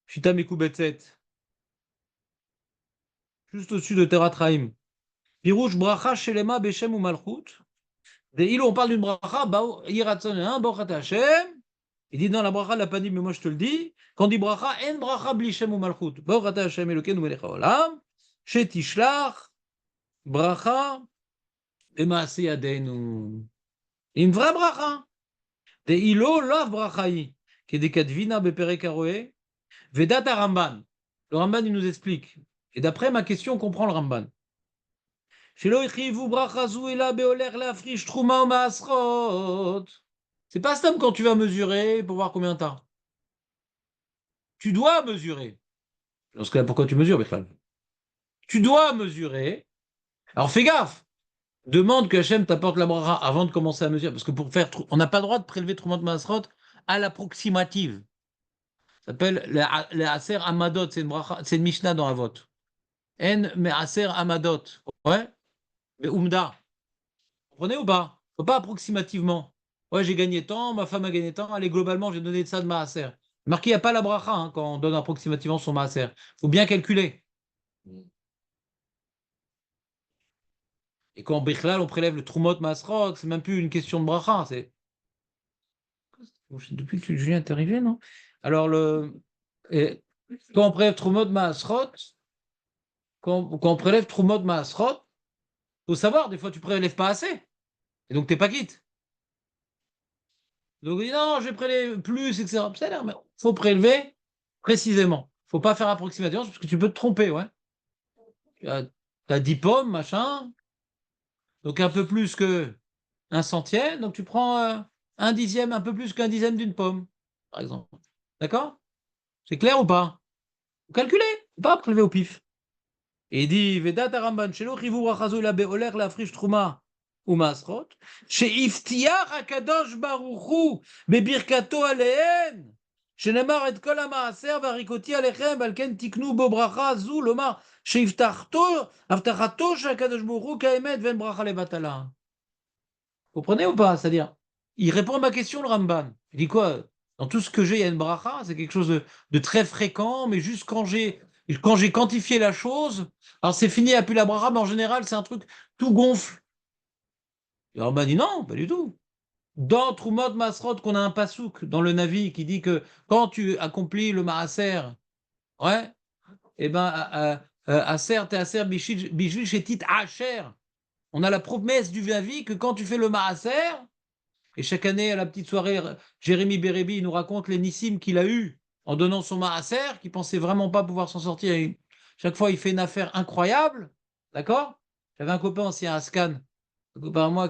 Shita Mekubetset. Juste au-dessus de Teratraim. Pirouche bracha shelema beshem ou malchut. Et on parle d'une bracha, Yiratson, Bochat Hashem. Il dit dans la bracha, il n'a pas dit, mais moi je te le dis. Quand on dit bracha, en bracha blishem ou malchut. Bochat Hashem Elokeinu melech haolam. Shetishlach bracha bemaaseh yadenu. Et une vraie bracha. De ilo lov brachaï. Qui est des kadvina bepere karoé. Vedat Ramban. Le Ramban, il nous explique. Et d'après ma question, on comprend le Ramban. Shelo ichivu bracha zu ela beoler lafrish truma ou maasrot. C'est pas ça quand tu vas mesurer pour voir combien t'as. Tu dois mesurer. Dans ce cas-là, pourquoi tu mesures, Bechal? Tu dois mesurer. Alors fais gaffe. Demande que Hachem t'apporte la bracha avant de commencer à mesurer. Parce que pour faire, on n'a pas le droit de prélever Troumat Maasrot à l'approximative. Ça s'appelle le Aser Amadot. C'est une bracha, c'est une Mishnah dans Avot. En mais Aser Amadot. Ouais. Mais Umda. Vous comprenez ou pas? Faut pas approximativement. Ouais, j'ai gagné tant, ma femme a gagné tant. Allez, globalement, j'ai donné ça de Maaser. Marqué, il n'y a pas la bracha hein, quand on donne approximativement son Maaser. Il faut bien calculer. Et quand Bichlal, on prélève le Trumot Masrot, c'est même plus une question de bracha. C'est... Depuis que Julien est arrivé, non? Alors, quand on prélève Trumot Masrot, quand on prélève Trumot Masrot, il faut savoir, des fois, tu prélèves pas assez. Et donc, tu n'es pas quitte. Donc, on dit non, je vais prélever plus, etc. Mais il faut prélever précisément. Il ne faut pas faire approximativement parce que tu peux te tromper, ouais. Tu as 10 pommes, machin. Donc, un peu plus que un centième. Donc, tu prends un dixième, un peu plus qu'un dixième d'une pomme, par exemple. D'accord? C'est clair ou pas? Vous calculez, pas prélever au pif. Et il dit Vedat Aramban, Shelo Chivu Brachazo la Beoler la Frish Truma ou Masrot, chez Iftiar Akadosh Baruchu, Bebirkato Aleen, שנאמר את כל המעשר והריקותי עליכם ועל כן תקנו בו ברכה זו, לומר שהבטחתו של הקדוש ברוך הוא כאמת ואין ברכה לבטלה. Vous comprenez ou pas? C'est-à-dire, il répond à ma question, le Ramban. Il dit quoi? Dans tout ce que j'ai, il y a une bracha, c'est quelque chose de très fréquent, mais juste quand j'ai quantifié la chose, alors c'est fini, il n'y a plus la bracha, mais en général, c'est un truc tout gonfle. Et le Ramban dit non, pas du tout. Dans Trumot Masrot, qu'on a un pasouk dans le Navi qui dit que quand tu accomplis le maaser, ouais, et ben, aser, t'es aser, bijul, shetit, asher. On a la promesse du Navi que quand tu fais le maaser, et chaque année, à la petite soirée, Jérémy Bérébi nous raconte les nissim qu'il a eu en donnant son maaser, qui pensait vraiment pas pouvoir s'en sortir. Et chaque fois, il fait une affaire incroyable. D'accord? J'avais un copain ancien à Scan, un copain à moi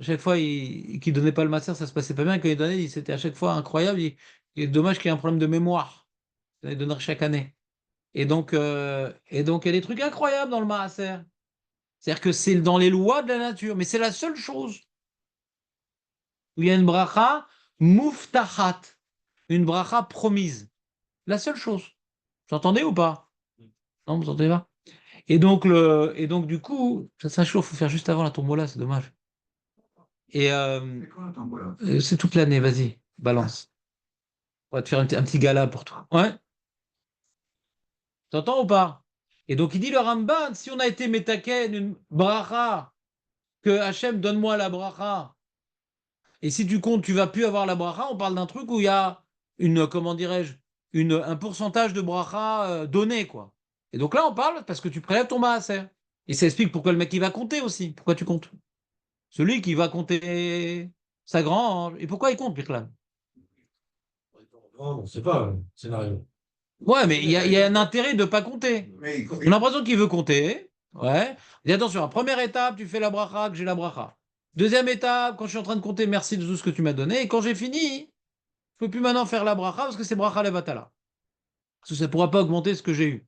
chaque fois, qui donnait pas le maaser, ça se passait pas bien. Quand il donnait, c'était à chaque fois incroyable. Il est dommage qu'il y ait un problème de mémoire. Il donnerait chaque année. Et donc, il y a des trucs incroyables dans le maaser. C'est-à-dire que c'est dans les lois de la nature, mais c'est la seule chose où il y a une bracha muftachat, une bracha promise. La seule chose. Vous entendez ou pas? Non, vous entendez pas? Et donc, du coup, ça chaud, il faut faire juste avant la tombola, c'est dommage. Et C'est quoi la tombola? c'est toute l'année, vas-y, balance. On va te faire un petit gala pour toi. Ouais? T'entends ou pas? Et donc, il dit le Ramban, si on a été métaken, une bracha, que Hachem donne-moi la bracha, et si tu comptes, tu vas plus avoir la bracha, on parle d'un truc où il y a comment dirais-je, un pourcentage de bracha donné, quoi. Et donc là, on parle parce que tu prélèves ton maaser. Et ça explique pourquoi le mec, il va compter aussi. Pourquoi tu comptes? Celui qui va compter sa grange. Et pourquoi il compte, Birklan? On ne sait pas, scénario. Ouais, mais il y a un intérêt de ne pas compter. Mais On a l'impression qu'il veut compter. Ouais. Et attention, première étape, tu fais la bracha, que j'ai la bracha. Deuxième étape, quand je suis en train de compter, merci de tout ce que tu m'as donné. Et quand j'ai fini, je ne peux plus maintenant faire la bracha parce que c'est bracha levatala. Parce que ça ne pourra pas augmenter ce que j'ai eu.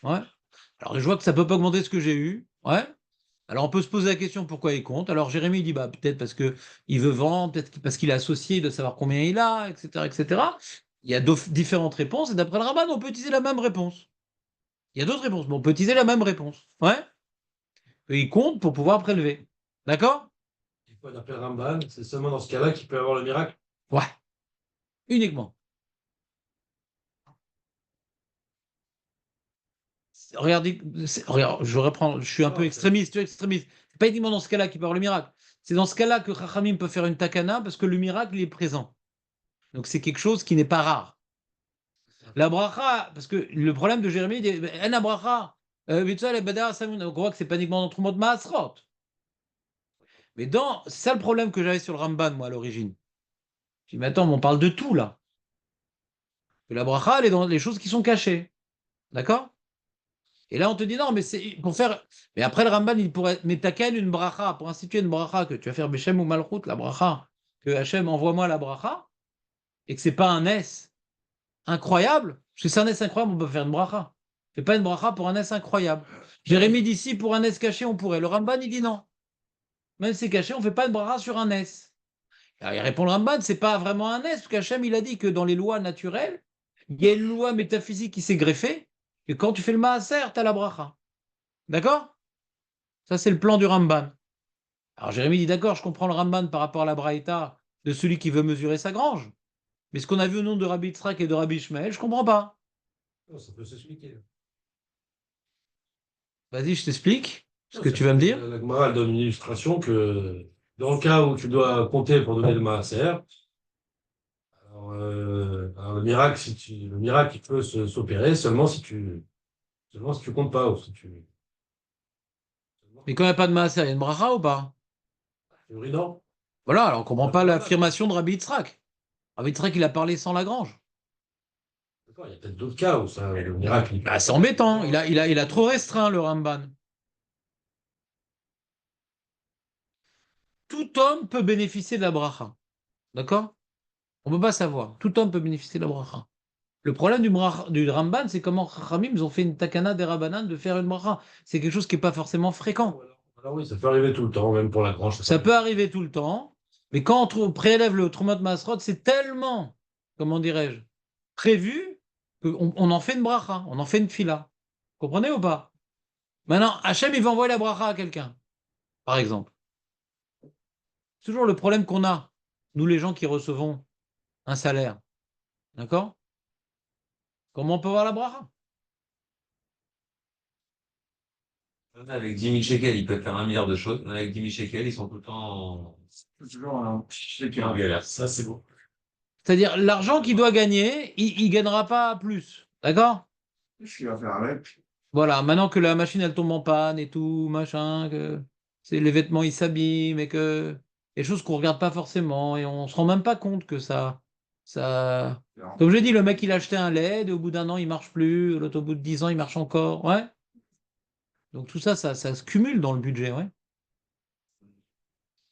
Ouais. Alors je vois que ça ne peut pas augmenter ce que j'ai eu. Ouais. Alors on peut se poser la question pourquoi il compte. Alors Jérémy dit bah peut-être parce que il veut vendre, peut-être parce qu'il est associé, de savoir combien il a, etc., etc. Il y a différentes réponses et d'après le Rabbin, on peut utiliser la même réponse. Il y a d'autres réponses, mais on peut utiliser la même réponse. Ouais. Et il compte pour pouvoir prélever. D'accord? Il faut appeler Ramban, c'est seulement dans ce cas-là qu'il peut avoir le miracle. Ouais. Uniquement. Regarde, je reprends, je suis un peu extrémiste, tu es extrémiste. C'est pas uniquement dans ce cas-là qu'il peut avoir le miracle. C'est dans ce cas-là que Chachamim peut faire une takana parce que le miracle il est présent. Donc c'est quelque chose qui n'est pas rare. La bracha, parce que le problème de Jérémie, il dit en bracha, on voit que c'est pas uniquement dans Trumot Maasrot. Mais c'est ça le problème que j'avais sur le Ramban, moi, à l'origine. Je dis, mais attends, mais on parle de tout, là. Que la bracha, elle est dans les choses qui sont cachées. D'accord? Et là, on te dit, non, mais c'est pour faire. Mais après, le Ramban, il pourrait. Mais t'as qu'à une bracha, pour instituer une bracha, que tu vas faire Beshem ou Malchut, la bracha, que Hachem envoie-moi la bracha, et que c'est pas un S incroyable, parce que c'est un S incroyable, on peut faire une bracha. C'est pas une bracha pour un S incroyable. Jérémie dit, si pour un S caché, on pourrait. Le Ramban, il dit non. Même si c'est caché, on ne fait pas une bracha sur un S. Alors, il répond le Ramban, c'est pas vraiment un S, parce qu'Hachem, il a dit que dans les lois naturelles, il y a une loi métaphysique qui s'est greffée, et quand tu fais le maaser, tu as la bracha. D'accord? Ça, c'est le plan du Ramban. Alors Jérémie dit, d'accord, je comprends le Ramban par rapport à la braïta de celui qui veut mesurer sa grange. Mais ce qu'on a vu au nom de Rabbi Yitzhak et de Rabbi Ishmael, je comprends pas. Non, ça peut s'expliquer. Vas-y, je t'explique ce Non, que tu vas me dire. La Gemara, elle donne une illustration que dans le cas où tu dois compter pour donner le maaser, alors le miracle, le miracle, il peut s'opérer seulement si tu comptes pas ou si tu. Mais quand il n'y a pas de maaser, il y a une bracha ou pas? Non. Voilà, alors on ne comprend pas l'affirmation de Rabbi Yitzhak. Rabbi Yitzhak, il a parlé sans la grange. D'accord, il y a peut-être d'autres cas où ça, le miracle. Bah, c'est embêtant, il a trop restreint le Ramban. Tout homme peut bénéficier de la bracha. D'accord? On ne peut pas savoir. Tout homme peut bénéficier de la bracha. Le problème du Ramban, c'est comment Chachamim, ils ont fait une takana des Rabbanan de faire une bracha. C'est quelque chose qui n'est pas forcément fréquent. Alors oui, ça peut arriver tout le temps, même pour la grange. Ça peut arriver tout le temps, mais quand on prélève le Trumat Masrot, c'est tellement, comment dirais-je, prévu qu'on en fait une bracha, on en fait une fila. Comprenez ou pas? Maintenant, Hachem, il va envoyer la bracha à quelqu'un, par exemple. C'est toujours le problème qu'on a, nous les gens qui recevons un salaire. D'accord? Comment on peut voir la bracha? Avec 10 000 shekels, ils peuvent faire 1 milliard de choses. Avec 10 000 shekels, ils sont tout le temps Toujours un en galère. Ça, c'est bon. C'est-à-dire, l'argent qu'il doit gagner, il ne gagnera pas plus. D'accord? ce qu'il va faire avec. Voilà, maintenant que la machine, elle tombe en panne et tout, machin, que les vêtements, ils s'abîment et que des choses qu'on regarde pas forcément et on se rend même pas compte que ça... Comme je dis, le mec, il a acheté un LED et au bout d'un an, il marche plus, l'autre, au bout de 10 ans, il marche encore. Ouais. Donc tout ça, ça se cumule dans le budget, ouais.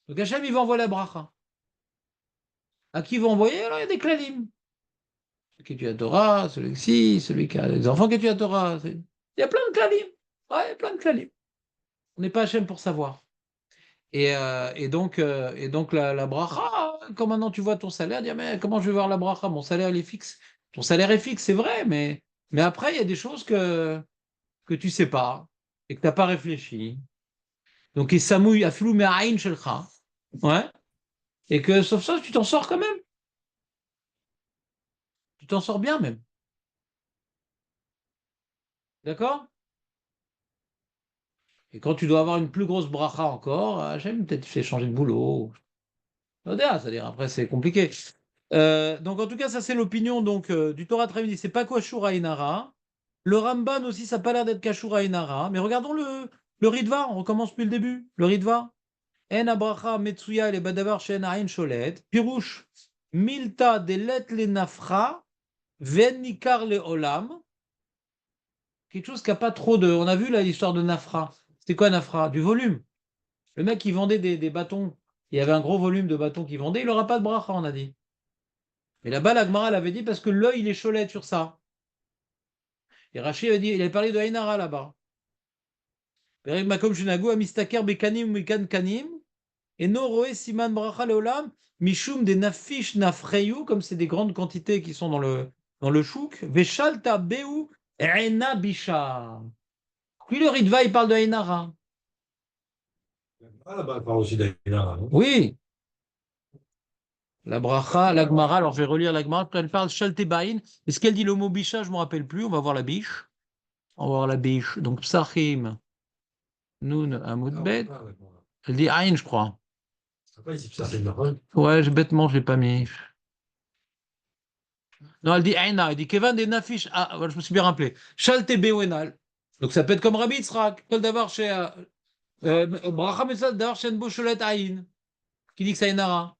Donc Hachem, il va envoyer la bracha. À qui il va envoyer? Alors, il y a des klalim. Celui qui tue la Torah, celui qui a les enfants qui tuent la Torah. Il y a plein de klalim. Ouais, plein de klalim. On n'est pas Hachem pour savoir. Et donc la bracha, quand maintenant tu vois ton salaire, dire mais comment je vais voir la bracha? Mon salaire il est fixe. Ton salaire est fixe, c'est vrai, mais après il y a des choses que tu sais pas et que tu n'as pas réfléchi. Donc il s'amouille à filou me'aïn shelcha. Ouais. Et que sauf ça, tu t'en sors quand même. Tu t'en sors bien même. D'accord? Et quand tu dois avoir une plus grosse bracha encore, Hachem peut-être fait changer de boulot. C'est-à-dire après c'est compliqué. Donc en tout cas, ça c'est l'opinion donc du Torah Travidi. C'est pas Kashur Inara. Le Ramban aussi, ça n'a pas l'air d'être Kashur Inara. Mais regardons le Ritva, on recommence depuis le début. Le Ritva. En abracha metsuya le badavar shen ayin sholet. Pirouche. Milta delet le nafra. Ven nikar le olam. Quelque chose qui n'a pas trop de. On a vu là l'histoire de Nafra. C'était quoi Nafra? Du volume. Le mec qui vendait des bâtons. Il y avait un gros volume de bâtons qu'il vendait. Il n'aura pas de bracha, on a dit. Mais là-bas, la Gemara l'avait dit parce que l'œil, il est cholette sur ça. Et Rachid avait dit, il avait parlé de Haïnara là-bas. Perek Makom Shunagu, Amistaker Bekanim Mikan Kanim, et Noroe Siman Bracha Leolam, Mishum des Nafish Nafreyu, comme c'est des grandes quantités qui sont dans le chouk, Veshalta Beu Ena Bisha. Puis le Ritva, il parle de Haïnara. Ah, là-bas, elle parle aussi d'Aïna. Oui. La bracha, la Gemara, alors je vais relire la Gemara, elle parle Shaltebaïn. Est-ce qu'elle dit le mot bicha? Je ne me rappelle plus, on va voir la biche. On va voir la biche. Donc Psachim, Nun, Amoudbet. Elle dit Aïn, je crois. Ouais, bêtement, je ne l'ai pas mis. Non, elle dit Aïna, elle dit Kevan des Nafish. Ah, voilà, je me suis bien rappelé. Shaltebewenal. Donc ça peut être comme Rabbi Yitzhak. Kol davar chez Bracha Mitzvah Davar Shen Bo Sholet Aïn, qui dit que c'est Ainara.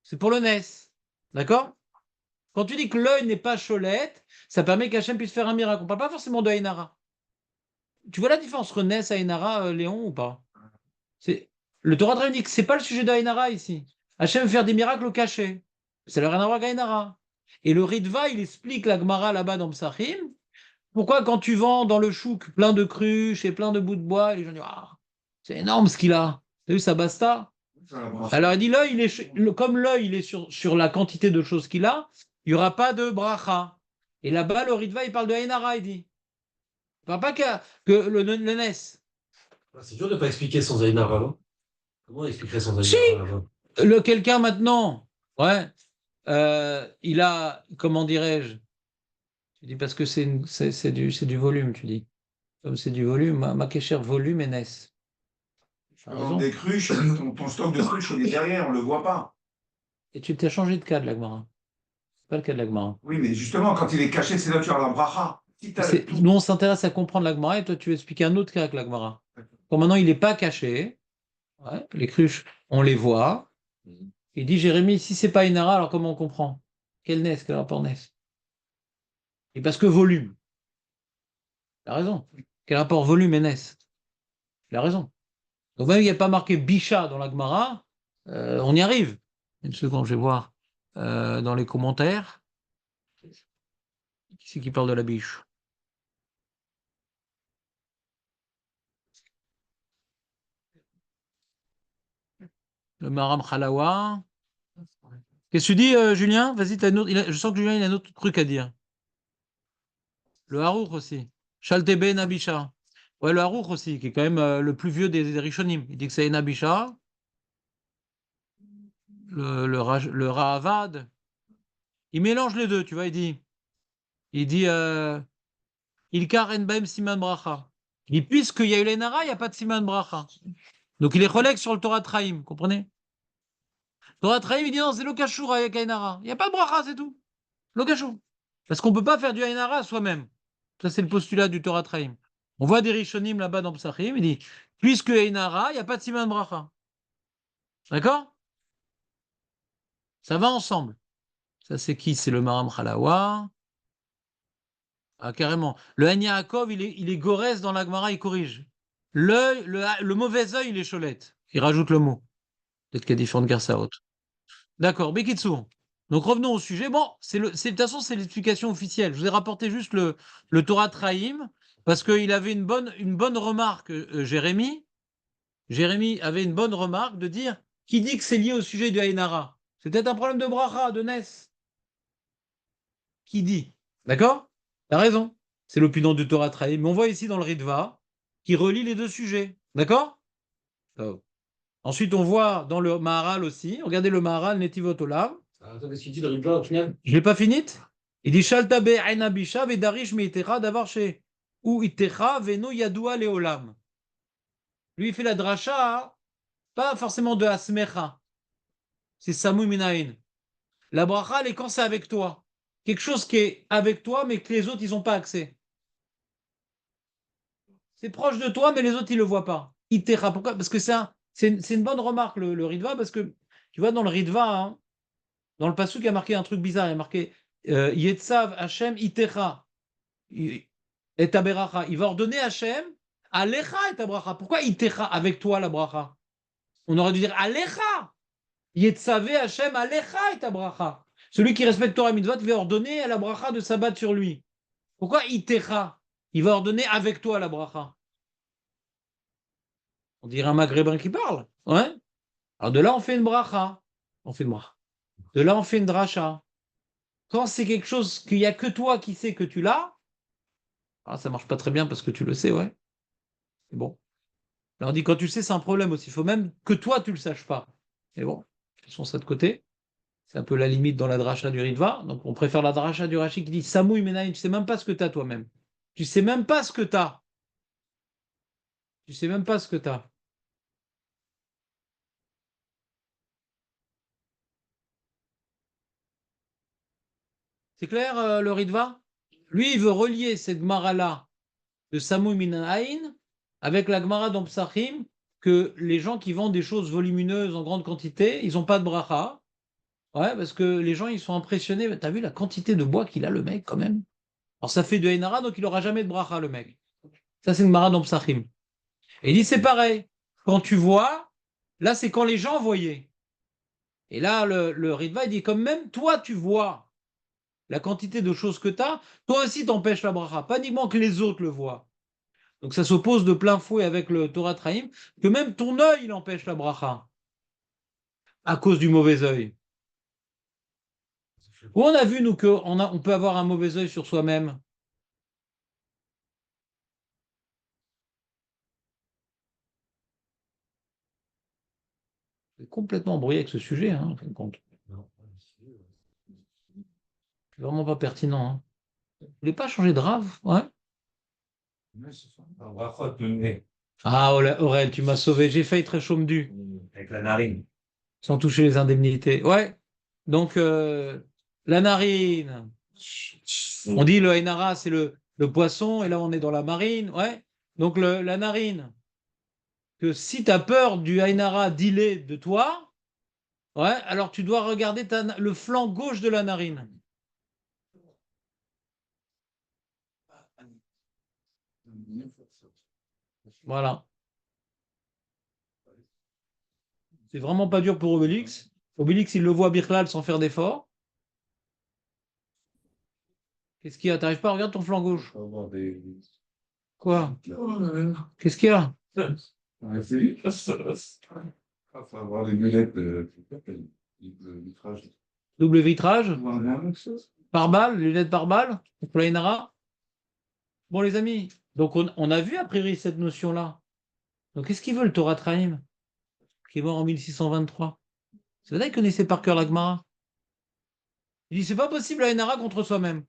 C'est pour le Nes. D'accord? Quand tu dis que l'œil n'est pas cholette, ça permet qu'Hachem puisse faire un miracle. On ne parle pas forcément de Ainara. Tu vois la différence entre Nes et Ainara, Léon, ou pas? Le Torah Traim dit que ce n'est pas le sujet de Ainara ici. Hachem veut faire des miracles au cachet. Ça n'a rien à voir avec Ainara. Et le Ritva, il explique la Gemara là-bas dans Psachim. Pourquoi quand tu vends dans le chouk plein de cruches et plein de bouts de bois, les gens disent ah, c'est énorme ce qu'il a. Tu as vu, ça basta. Alors il dit l'œil, comme l'œil, il est sur la quantité de choses qu'il a, il n'y aura pas de bracha. Et là-bas, le Ritva, il parle de Ainara, il dit. Il ne parle pas que le Nes. C'est dur de ne pas expliquer sans Ainara, non? Comment on expliquerait sans Si. Ainara? Quelqu'un maintenant, ouais, il a, comment dirais-je, tu dis parce que c'est du volume, tu dis. Comme c'est du volume, ma kécher volume et Nes. Des cruches, ton stock de cruches, il est derrière, on ne le voit pas. Et tu t'es changé de cas de l'Agmara. C'est pas le cas de l'Agmara. Oui, mais justement, quand il est caché, c'est là que tu as la bracha. Si Nous, on s'intéresse à comprendre l'Agmara et toi, tu veux expliquer un autre cas avec l'Agmara. Bon, maintenant, il n'est pas caché. Ouais, les cruches, on les voit. Il dit, Jérémie, si c'est pas Inara, alors comment on comprend? Quel Nes, quel rapport Nes? Et parce que volume. Il a raison. Quel rapport volume et Nes? Il a raison. Donc même il n'y a pas marqué Bicha dans la Gemara, on y arrive. Une seconde, je vais voir dans les commentaires. Qui c'est qui parle de la biche? Le Maram Khalawa. Qu'est-ce que tu dis, Julien? Vas-y, je sens que Julien il a un autre truc à dire. Le Harouk aussi. Shaltebe Nabisha. Ouais, le Harouk aussi, qui est quand même le plus vieux des Rishonim. Il dit que c'est Nabisha. Le Rahavad. Il mélange les deux, tu vois, il dit Ilkar en baem siman bracha. Il dit puisqu'il y a eu les nara, il n'y a pas de siman bracha. Donc il est relègue sur le Torah Traim, comprenez? Torah Traim, il dit non, c'est l'okashur avec Ainara. Il n'y a pas de bracha, c'est tout. L'okashur. Parce qu'on ne peut pas faire du Ainara soi-même. Ça, c'est le postulat du Torah Traim. On voit des Rishonim là-bas dans Psachim, il dit puisque Ainara, il n'y a pas de siman bracha. D'accord? Ça va ensemble. Ça, c'est qui? C'est le Maram Khalawa. Ah, carrément. Le Han Yaakov, il est gorès dans la Gemara, il corrige. Le mauvais œil, il est cholette. Il rajoute le mot. Peut-être qu'il y a différentes garçaotes. D'accord, Bekitsour. Donc revenons au sujet. Bon, de toute façon, c'est l'explication officielle. Je vous ai rapporté juste le Torah Traim, parce qu'il avait une bonne remarque, Jérémie. Jérémie avait une bonne remarque de dire qui dit que c'est lié au sujet du Haïnara. C'est peut-être un problème de bracha, de Nes. Qui dit? D'accord? T'as raison. C'est l'opinion du Torah Traim. Mais on voit ici dans le Ritva qui relie les deux sujets. D'accord? Ensuite, on voit dans le Maharal aussi. Regardez le Maharal, Netivot Olam. Attends, qu'est-ce qu'il dit le Ritva au final? Je ne l'ai pas fini. Il dit Shaltabe Aina Bisha Vedarish Meitera d'avoir chez ou Itecha Veno Yadoua Leolam. Lui, il fait la dracha, pas forcément de Asmecha. C'est Samou Minaïn. La bracha, elle est quand c'est avec toi. Quelque chose qui est avec toi, mais que les autres, ils n'ont pas accès. C'est proche de toi, mais les autres, ils ne le voient pas. Itera. Pourquoi? Parce que c'est une bonne remarque, le Ritva, parce que tu vois, dans le Ritva, hein, dans le Pasuk, il y a marqué un truc bizarre. Il y a marqué Yetzav Hashem Itera. Et Taberacha. Il va ordonner Hashem Alecha et Tabracha. Pourquoi Itera avec toi la bracha? On aurait dû dire Alecha. Yetzav Hashem Alecha et Tabracha. Celui qui respecte Torah Mitzvot va ordonner à la bracha de s'abattre sur lui. Pourquoi Itera? Il va ordonner avec toi la bracha. On dirait un maghrébin qui parle. Ouais. Alors de là, on fait une bracha. On fait une bracha. De là, on fait une dracha. Quand c'est quelque chose qu'il n'y a que toi qui sais que tu l'as, ça ne marche pas très bien parce que tu le sais, ouais. C'est bon. Là, on dit quand tu le sais, c'est un problème aussi. Il faut même que toi, tu ne le saches pas. Mais bon, laissons ça de côté. C'est un peu la limite dans la dracha du Ritva. Donc, on préfère la dracha du Rashi qui dit Samouï Menaïn, tu ne sais même pas ce que tu as toi-même. Tu ne sais même pas ce que tu as. Tu ne sais même pas ce que tu as. C'est clair, le Ritva? Lui, il veut relier cette Gemara-là de Samouï Menaïn avec la Gemara dans Psachim que les gens qui vendent des choses volumineuses en grande quantité, ils n'ont pas de bracha. Ouais, parce que les gens, ils sont impressionnés. T'as vu la quantité de bois qu'il a, le mec, quand même? Alors, ça fait du Einara, donc il n'aura jamais de bracha, le mec. Ça, c'est une Mara dans Psachim. Et il dit, c'est pareil. Quand tu vois, là, c'est quand les gens voyaient. Et là, le Ritva, il dit, comme même toi, tu vois la quantité de choses que tu as, toi aussi, t'empêches la bracha. Pas uniquement que les autres le voient. Donc, ça s'oppose de plein fouet avec le Torah Traim, que même ton œil, il empêche la bracha. À cause du mauvais œil. Où on a vu, nous, on peut avoir un mauvais œil sur soi-même? C'est complètement embrouillé avec ce sujet, hein, en fin de compte. Non. C'est vraiment pas pertinent. Hein. Vous voulez pas changer de rave? Ouais. Un brachot, le nez, Ah, Aurel, tu m'as sauvé. J'ai failli très chaume-du, avec la narine. sans toucher les indemnités. Ouais. Donc, la narine. On dit le Ainara, c'est le poisson, et là, on est dans la marine. Ouais. Donc, la narine. Que si tu as peur du Ainara dealer de toi, ouais, alors tu dois regarder le flanc gauche de la narine. Voilà. C'est vraiment pas dur pour Obélix. Obélix, il le voit Birklal sans faire d'effort. Qu'est-ce qu'il y a? T'arrives pas à regarder ton flanc gauche? Faut avoir des. Quoi? Qu'est-ce qu'il y a? Ouais, c'est. Ah, faut avoir des lunettes de vitrage. Double vitrage? Voir la même chose. Par balle? Lunettes par balle? Pour la Inara? Bon, les amis, donc on a vu a priori cette notion-là. Donc qu'est-ce qu'il veut le Torah Traim, qui est mort en 1623? C'est vrai qu'il connaissait par cœur la Gemara. Il dit c'est pas possible la Inara contre soi-même.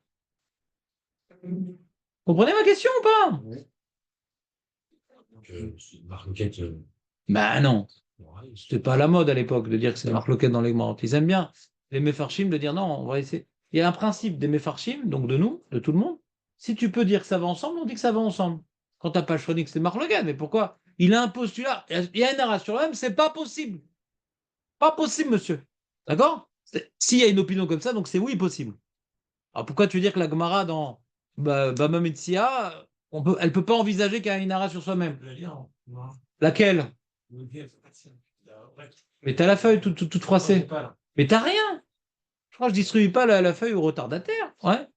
Comprenez ma question ou pas? Donc, c'est une marloquette. Ben non. Ouais, C'était pas à la mode à l'époque de dire que c'est marloquette dans les Gemara. Ils aiment bien les Mefarshim de dire non, on va essayer. Il y a un principe des Mefarshim, donc de nous, de tout le monde. Si tu peux dire que ça va ensemble, on dit que ça va ensemble. Quand t'as pas le choix, on dit que c'est marloquette. Mais pourquoi? Il a un postulat. Il y a une Inara sur lui-même, c'est pas possible. Pas possible, monsieur. D'accord? S'il y a une opinion comme ça, donc c'est oui possible. Alors pourquoi tu veux dire que la Gemara dans Bama Metzia, elle peut pas envisager qu'il y a une Inara sur soi-même? je veux dire, moi, Laquelle? Mais t'as la feuille toute froissée. pas là. Mais t'as rien. Je crois que je distribue pas la feuille au retardataire. Ouais.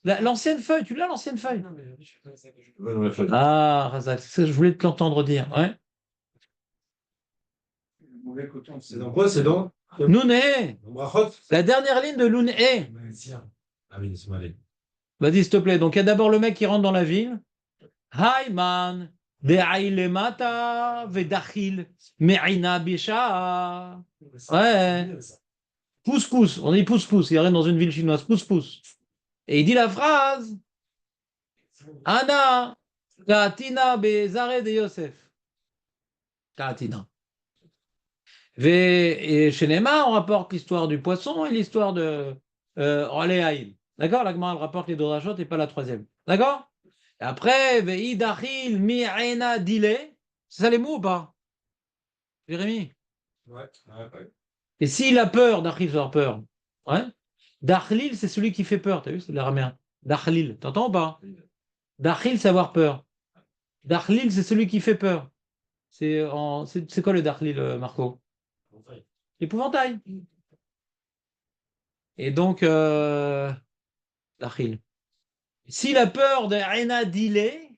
L'ancienne feuille, tu l'as l'ancienne feuille? Non, mais je fais ça que je Ouais, dans la feuille. Ah, Razak, c'est ça que je voulais te l'entendre dire. Ouais. Mauvais coton, C'est dans quoi? C'est dans Nouné, dans brachot? la dernière ligne de Louné. Ouais, tiens. Ah oui, laisse-moi aller. Vas-y, s'il te plaît. Donc, il y a d'abord le mec qui rentre dans la ville. Hi, man. De'ailemata vedachil me'ina bisha. Ouais. Pousse-pousse. On dit pousse-pousse. Il arrive dans une ville chinoise. Pousse-pousse. Et il dit la phrase Anna, Katina bezare de Yosef. Katina. Et chez Nema, on rapporte l'histoire du poisson et l'histoire de Oléaïm. D'accord? La Gemara, elle rapporte les deux rachot et pas la troisième. D'accord? Et après, Veidachil mi'ena dile. C'est ça les mots ou pas? Jérémy? Ouais, ouais. Et s'il a peur, Dachil, ça avoir peur. Ouais? Dachlil, c'est celui qui fait peur. T'as vu? C'est l'araméen. Dachlil. T'entends ou pas? Dachil, c'est avoir peur. Dachlil, c'est celui qui fait peur. C'est quoi le Dachlil, Marco? L'épouvantail. Et donc, Dachil. S'il a peur de Aina Dilé,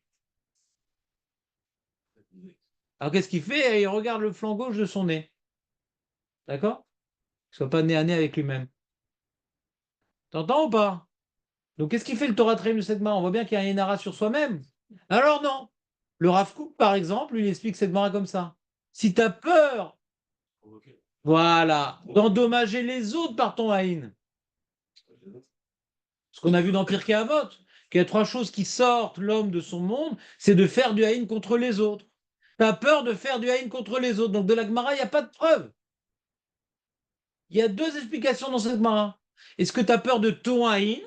alors qu'est-ce qu'il fait? Il regarde le flanc gauche de son nez. D'accord? Qu'il ne soit pas nez à nez avec lui-même. T'entends ou pas? Donc, qu'est-ce qu'il fait le Torah Traim de cette main? On voit bien qu'il y a un Yenara sur soi-même. Alors, non. Le Rav Kook, par exemple, il explique cette main comme ça. Si tu as peur, voilà, d'endommager les autres par ton haïn. Ce qu'on a vu dans Pirkei Avot, qu'il y a trois choses qui sortent l'homme de son monde, c'est de faire du haïn contre les autres. Tu as peur de faire du haïn contre les autres. Donc, de la Gemara, il n'y a pas de preuve. Il y a deux explications dans cette Gemara. Est-ce que tu as peur de ton haïn?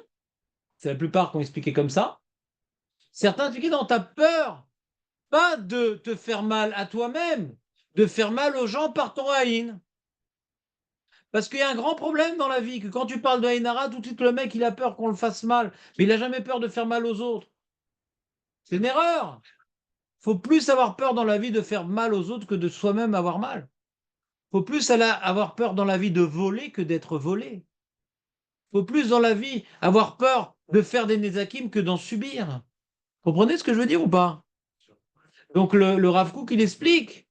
C'est la plupart qui ont expliqué comme ça. Certains expliquaient non, tu as peur pas de te faire mal à toi-même, de faire mal aux gens par ton haïn. Parce qu'il y a un grand problème dans la vie, que quand tu parles de haïnara, tout de suite le mec il a peur qu'on le fasse mal, mais il n'a jamais peur de faire mal aux autres. C'est une erreur. Faut plus avoir peur dans la vie de faire mal aux autres que de soi-même avoir mal. Faut plus avoir peur dans la vie de voler que d'être volé. Faut plus dans la vie avoir peur de faire des nézakim que d'en subir. Comprenez ce que je veux dire ou pas? Donc le Rav Kook, il explique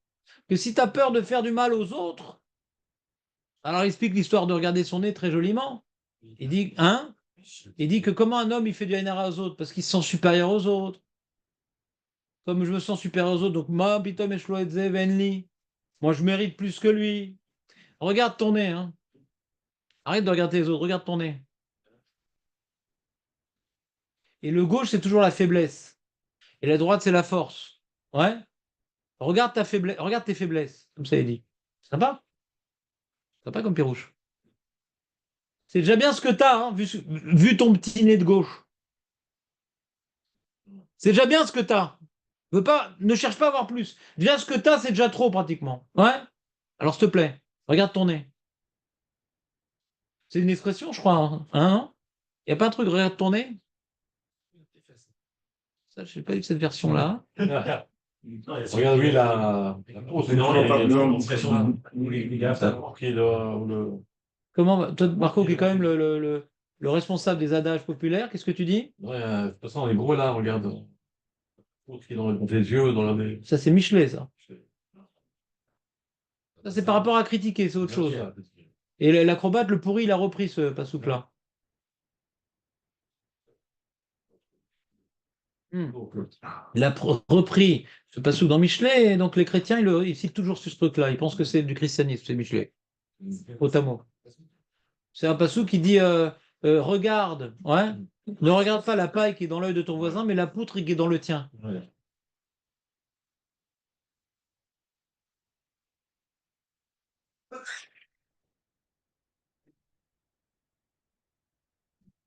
que si tu as peur de faire du mal aux autres, alors il explique l'histoire de regarder son nez très joliment. Il dit, hein? Il dit que comment un homme il fait du hainara aux autres? Parce qu'il se sent supérieur aux autres. Comme je me sens supérieur aux autres, donc moi, pitom et shloetze venli. Moi, je mérite plus que lui. Regarde ton nez, hein. Arrête de regarder les autres, regarde ton nez. Et le gauche, c'est toujours la faiblesse. Et la droite, c'est la force. Ouais? Regarde ta faiblesse, regarde tes faiblesses, comme ça il dit. Sympa? Sympa comme Pirouche. C'est déjà bien ce que t'as, hein, vu ton petit nez de gauche. C'est déjà bien ce que t'as. Ne cherche pas à avoir plus. Déjà ce que t'as, c'est déjà trop pratiquement. Ouais? Alors s'il te plaît, regarde ton nez. C'est une expression, je crois. Hein? Il n'y a pas un truc, regarde ton nez? Ça, je n'ai pas eu cette version-là. Regarde, lui, la pose, c'est Non, toujours il y a pas pas le besoin même. d'expression. Les gars, ça a pris le. Comment, toi, Marco, qui est quand même le responsable des adages populaires, qu'est-ce que tu dis? Ouais, de toute façon, les gros là, regarde. Tout ce qui est dans les yeux, dans la nez. Ça, c'est Michelet, ça. Ça, c'est par rapport à critiquer, c'est autre chose. Et l'acrobate, le pourri, il a repris ce pasouk-là. Il a repris ce pasouk dans Michelet, et donc les chrétiens, ils citent toujours ce truc-là. Ils pensent que c'est du christianisme, c'est Michelet. Otamo. C'est un pasouk qui dit regarde, ouais, ne regarde pas la paille qui est dans l'œil de ton voisin, mais la poutre qui est dans le tien. Ouais.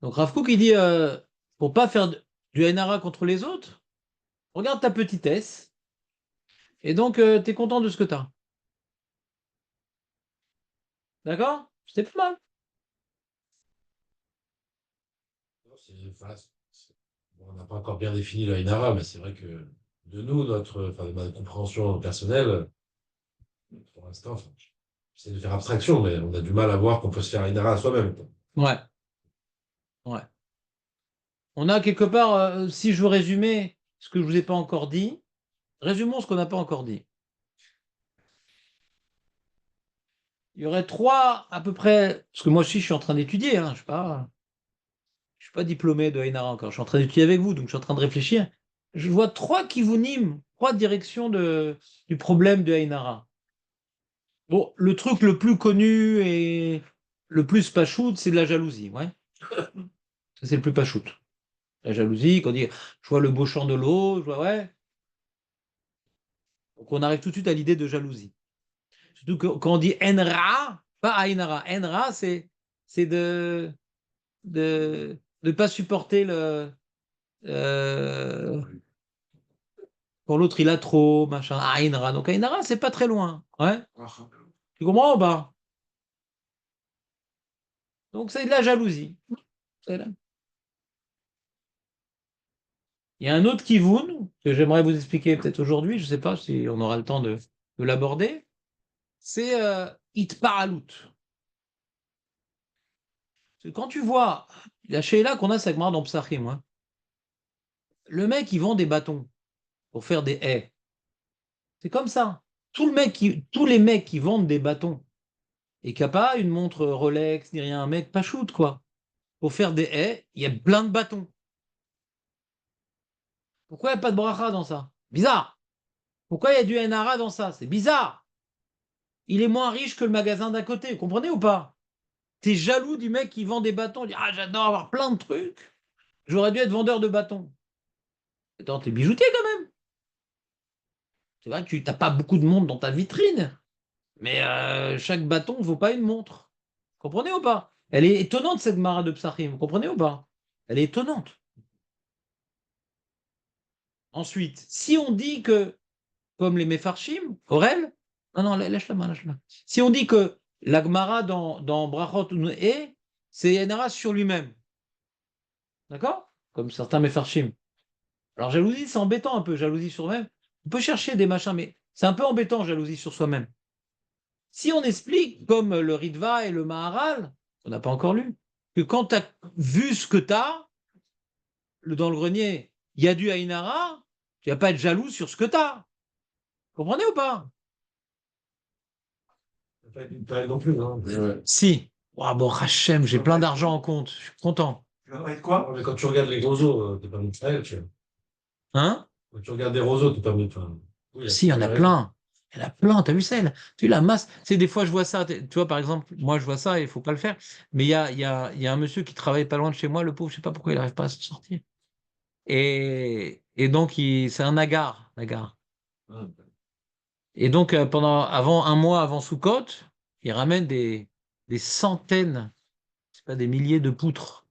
Donc Rav Kook, il dit pour pas faire du hainara contre les autres, regarde ta petitesse, et donc tu es content de ce que tu as. D'accord? C'était pas mal. On n'a pas encore bien défini le Ainara, mais c'est vrai que de nous, ma compréhension personnelle, pour l'instant, c'est de faire abstraction, mais on a du mal à voir qu'on peut se faire Ainara à soi-même. Ouais. Ouais. On a quelque part, si je veux résumer ce que je ne vous ai pas encore dit, résumons ce qu'on n'a pas encore dit. Il y aurait trois, à peu près, parce que moi aussi je suis en train d'étudier, hein, je ne suis pas diplômé de Ainara encore, je suis en train d'étudier avec vous, donc je suis en train de réfléchir. Je vois trois qui vous niment, trois directions du problème de Ainara. Bon, le truc le plus connu et le plus pachout, c'est de la jalousie, ouais. Ça, c'est le plus pachout. La jalousie, quand on dit je vois le beau champ de l'eau, je vois, ouais. Donc on arrive tout de suite à l'idée de jalousie. Surtout que, quand on dit enra, pas ainara. Enra, c'est de ne pas supporter euh, quand l'autre il a trop, machin. Ainra. Donc ainra, c'est pas très loin. Ouais. Tu comprends ou pas? Donc c'est de la jalousie. C'est là. Il y a un autre kivoun que j'aimerais vous expliquer peut-être aujourd'hui, je ne sais pas si on aura le temps de l'aborder, c'est itparalut. Quand tu vois la Sheila qu'on a Sagmar dans Psachim, hein, le mec il vend des bâtons pour faire des haies. C'est comme ça. Tous les mecs qui vendent des bâtons et qui n'a pas une montre Rolex ni rien, un mec pas shoot quoi. Pour faire des haies, il y a plein de bâtons. Pourquoi il n'y a pas de bracha dans ça? Bizarre. Pourquoi il y a du NRA dans ça? C'est bizarre. Il est moins riche que le magasin d'à côté, vous comprenez ou pas? T'es jaloux du mec qui vend des bâtons. Tu dis, ah, j'adore avoir plein de trucs. J'aurais dû être vendeur de bâtons. Attends, t'es bijoutier quand même. C'est vrai que tu n'as pas beaucoup de monde dans ta vitrine. Mais chaque bâton ne vaut pas une montre. Vous comprenez ou pas? Elle est étonnante, cette Mara de Psachim. Vous comprenez ou pas? Elle est étonnante. Ensuite, si on dit que, comme les Mefarchim, Aurel, Non, non, lâche la main, lâche la main. Si on dit que la Gemara dans Brachot est, c'est Yanara sur lui-même. D'accord? Comme certains Mefarshim. Alors, jalousie, c'est embêtant un peu, jalousie sur soi-même. On peut chercher des machins, mais c'est un peu embêtant, jalousie sur soi-même. Si on explique, comme le Ritva et le Maharal, on n'a pas encore lu, que quand tu as vu ce que tu as, dans le grenier, il y a du Ainara, tu vas pas être jaloux sur ce que tu as. Comprenez ou pas? Ça peut être une période non plus. Hein. Si. Oh, bon, Hachem, j'ai plein d'argent en compte, je suis content. Tu vas être quoi? Mais quand tu regardes les roseaux, t'es pas Mitzraël, tu vois. Hein? Quand tu regardes des roseaux, t'es pas Mitzraël. Oui, Si, il y en a plein. Il y en a plein, t'as vu ça? Tu la masse. Tu sais, des fois, je vois ça. Tu vois, par exemple, moi, je vois ça et il faut pas le faire. Mais il y a un monsieur qui travaille pas loin de chez moi, le pauvre, je sais pas pourquoi il n'arrive pas à se sortir. Et donc, c'est un nagar. Et donc, avant un mois avant Soukot, il ramène des centaines, c'est pas des milliers de poutres.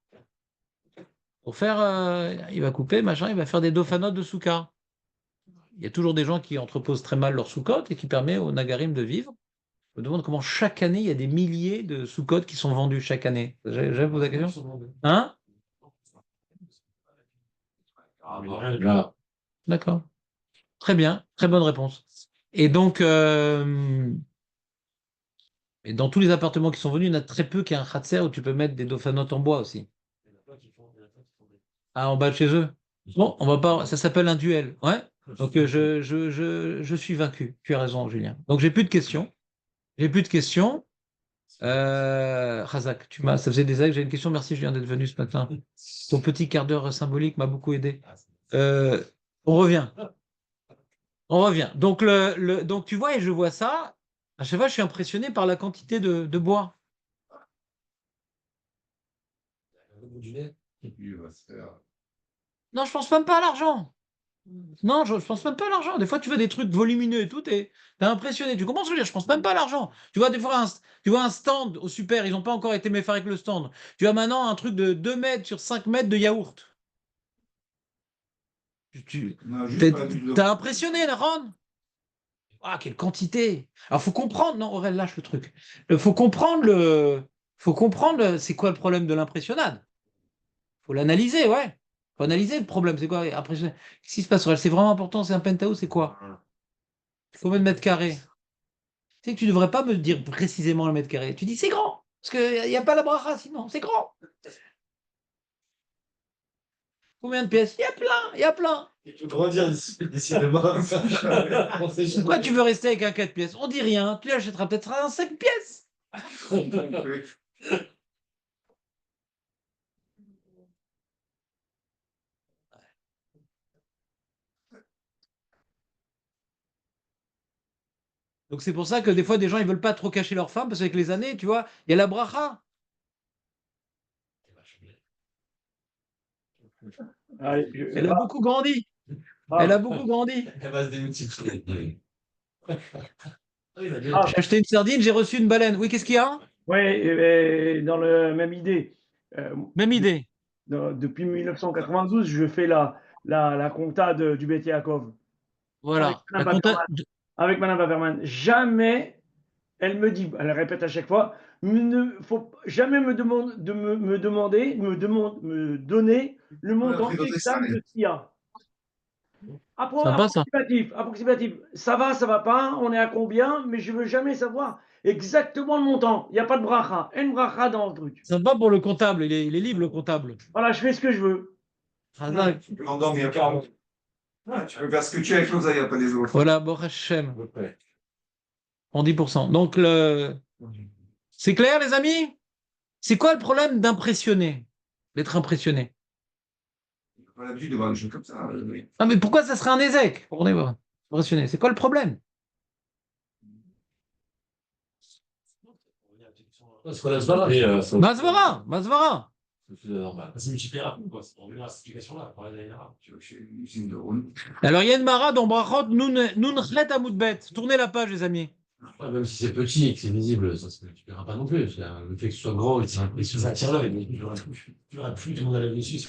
Pour faire, il va couper, machin, il va faire des dofanotes de Souka. Il y a toujours des gens qui entreposent très mal leur Soukot et qui permet aux Nagarim de vivre. Je me demande comment chaque année, il y a des milliers de Soukot qui sont vendus chaque année. J'avais posé la question. Hein? Là, D'accord. Très bien, très bonne réponse. Et donc, et dans tous les appartements qui sont venus, il y en a très peu qui a un khatser où tu peux mettre des dofanotes en bois aussi. Ah, en bas de chez eux. Bon, on va pas. Ça s'appelle un duel. Ouais. Donc je suis vaincu. Tu as raison, Julien. Donc j'ai plus de questions. J'ai plus de questions. Razak, ça faisait des années que j'ai une question. Merci, Julien, d'être venu ce matin. Ton petit quart d'heure symbolique m'a beaucoup aidé. On revient. On revient. Donc donc tu vois et je vois ça. À chaque fois, je suis impressionné par la quantité de bois. au bout du nez. Il va se faire. Non, je pense même pas à l'argent. Non, je pense même pas à l'argent. Des fois, tu veux des trucs volumineux et tout, t'es impressionné. Tu comprends ce que je veux dire? Je pense même pas à l'argent. Tu vois, des fois, tu vois un stand au super, ils n'ont pas encore été méfarés avec le stand. Tu as maintenant un truc de 2 mètres sur 5 mètres de yaourt. Non, juste pas du T'as impressionné, la Ron? Ah, quelle quantité! Alors, faut comprendre. Non, Aurel, lâche le truc. Faut comprendre c'est quoi le problème de l'impressionnade. Faut l'analyser, ouais. Faut analyser le problème. C'est quoi? Impressionné. Qu'est-ce qui se passe, Aurel? C'est vraiment important, c'est un penthouse, c'est quoi? Combien de mètres carrés? Tu sais que tu ne devrais pas me dire précisément le mètre carré. Tu dis c'est grand, parce qu'il n'y a pas la bracha sinon, c'est grand. Combien de pièces? Il y a plein, il y a plein. Il peut grandir d'ici demain. Pourquoi tu veux rester avec un 4 pièces? On dit rien, tu l'achèteras peut-être un 5 pièces. Donc c'est pour ça que des fois, des gens, ils veulent pas trop cacher leur femme, parce qu'avec les années, tu vois, il y a la bracha. Allez, Elle a beaucoup grandi. Elle a beaucoup grandi. Elle va se démultiplier. J'ai acheté une sardine, j'ai reçu une baleine. Oui, qu'est-ce qu'il y a? Oui, dans la même idée. Même idée. Depuis 1992, je fais la compta du Bet Yaakov. Voilà. Avec Madame Baverman. Jamais, elle me dit, elle répète à chaque fois, ne faut jamais me demander, me donner le montant exact de ce qu'il y a. Sympa, ça. Approximatif. Ça va pas, on est à combien, mais je veux jamais savoir exactement le montant. Il n'y a pas de bracha. Une bracha dans le truc. Sympa pour le comptable, il est libre, le comptable. Voilà, je fais ce que je veux. Razak. Tu peux l'endormir pas. Tu peux faire ce que tu veux avec l'oseille, pas les autres. Voilà, Baruch Hashem. En 10%. Donc, c'est clair, les amis? C'est quoi le problème d'impressionner? D'être impressionné? Tu n'as pas l'habitude de voir des choses comme ça. Ah, mais pourquoi ça serait un ézec? On est impressionné. C'est quoi le problème? Masvara. C'est multiplié quoi. C'est pour revenir à cette explication-là. Tu vois, chez une usine de rôle. Alors, il y a une mara dans Brachot, Nun Chlet Amoudbet. Tournez la page, les amis. Ouais, même si c'est petit et que c'est visible, ça ne se multipliera pas non plus. Le fait que ce soit gros, ça attire l'œil. Il n'y aura plus tout le monde à l'œil dessus.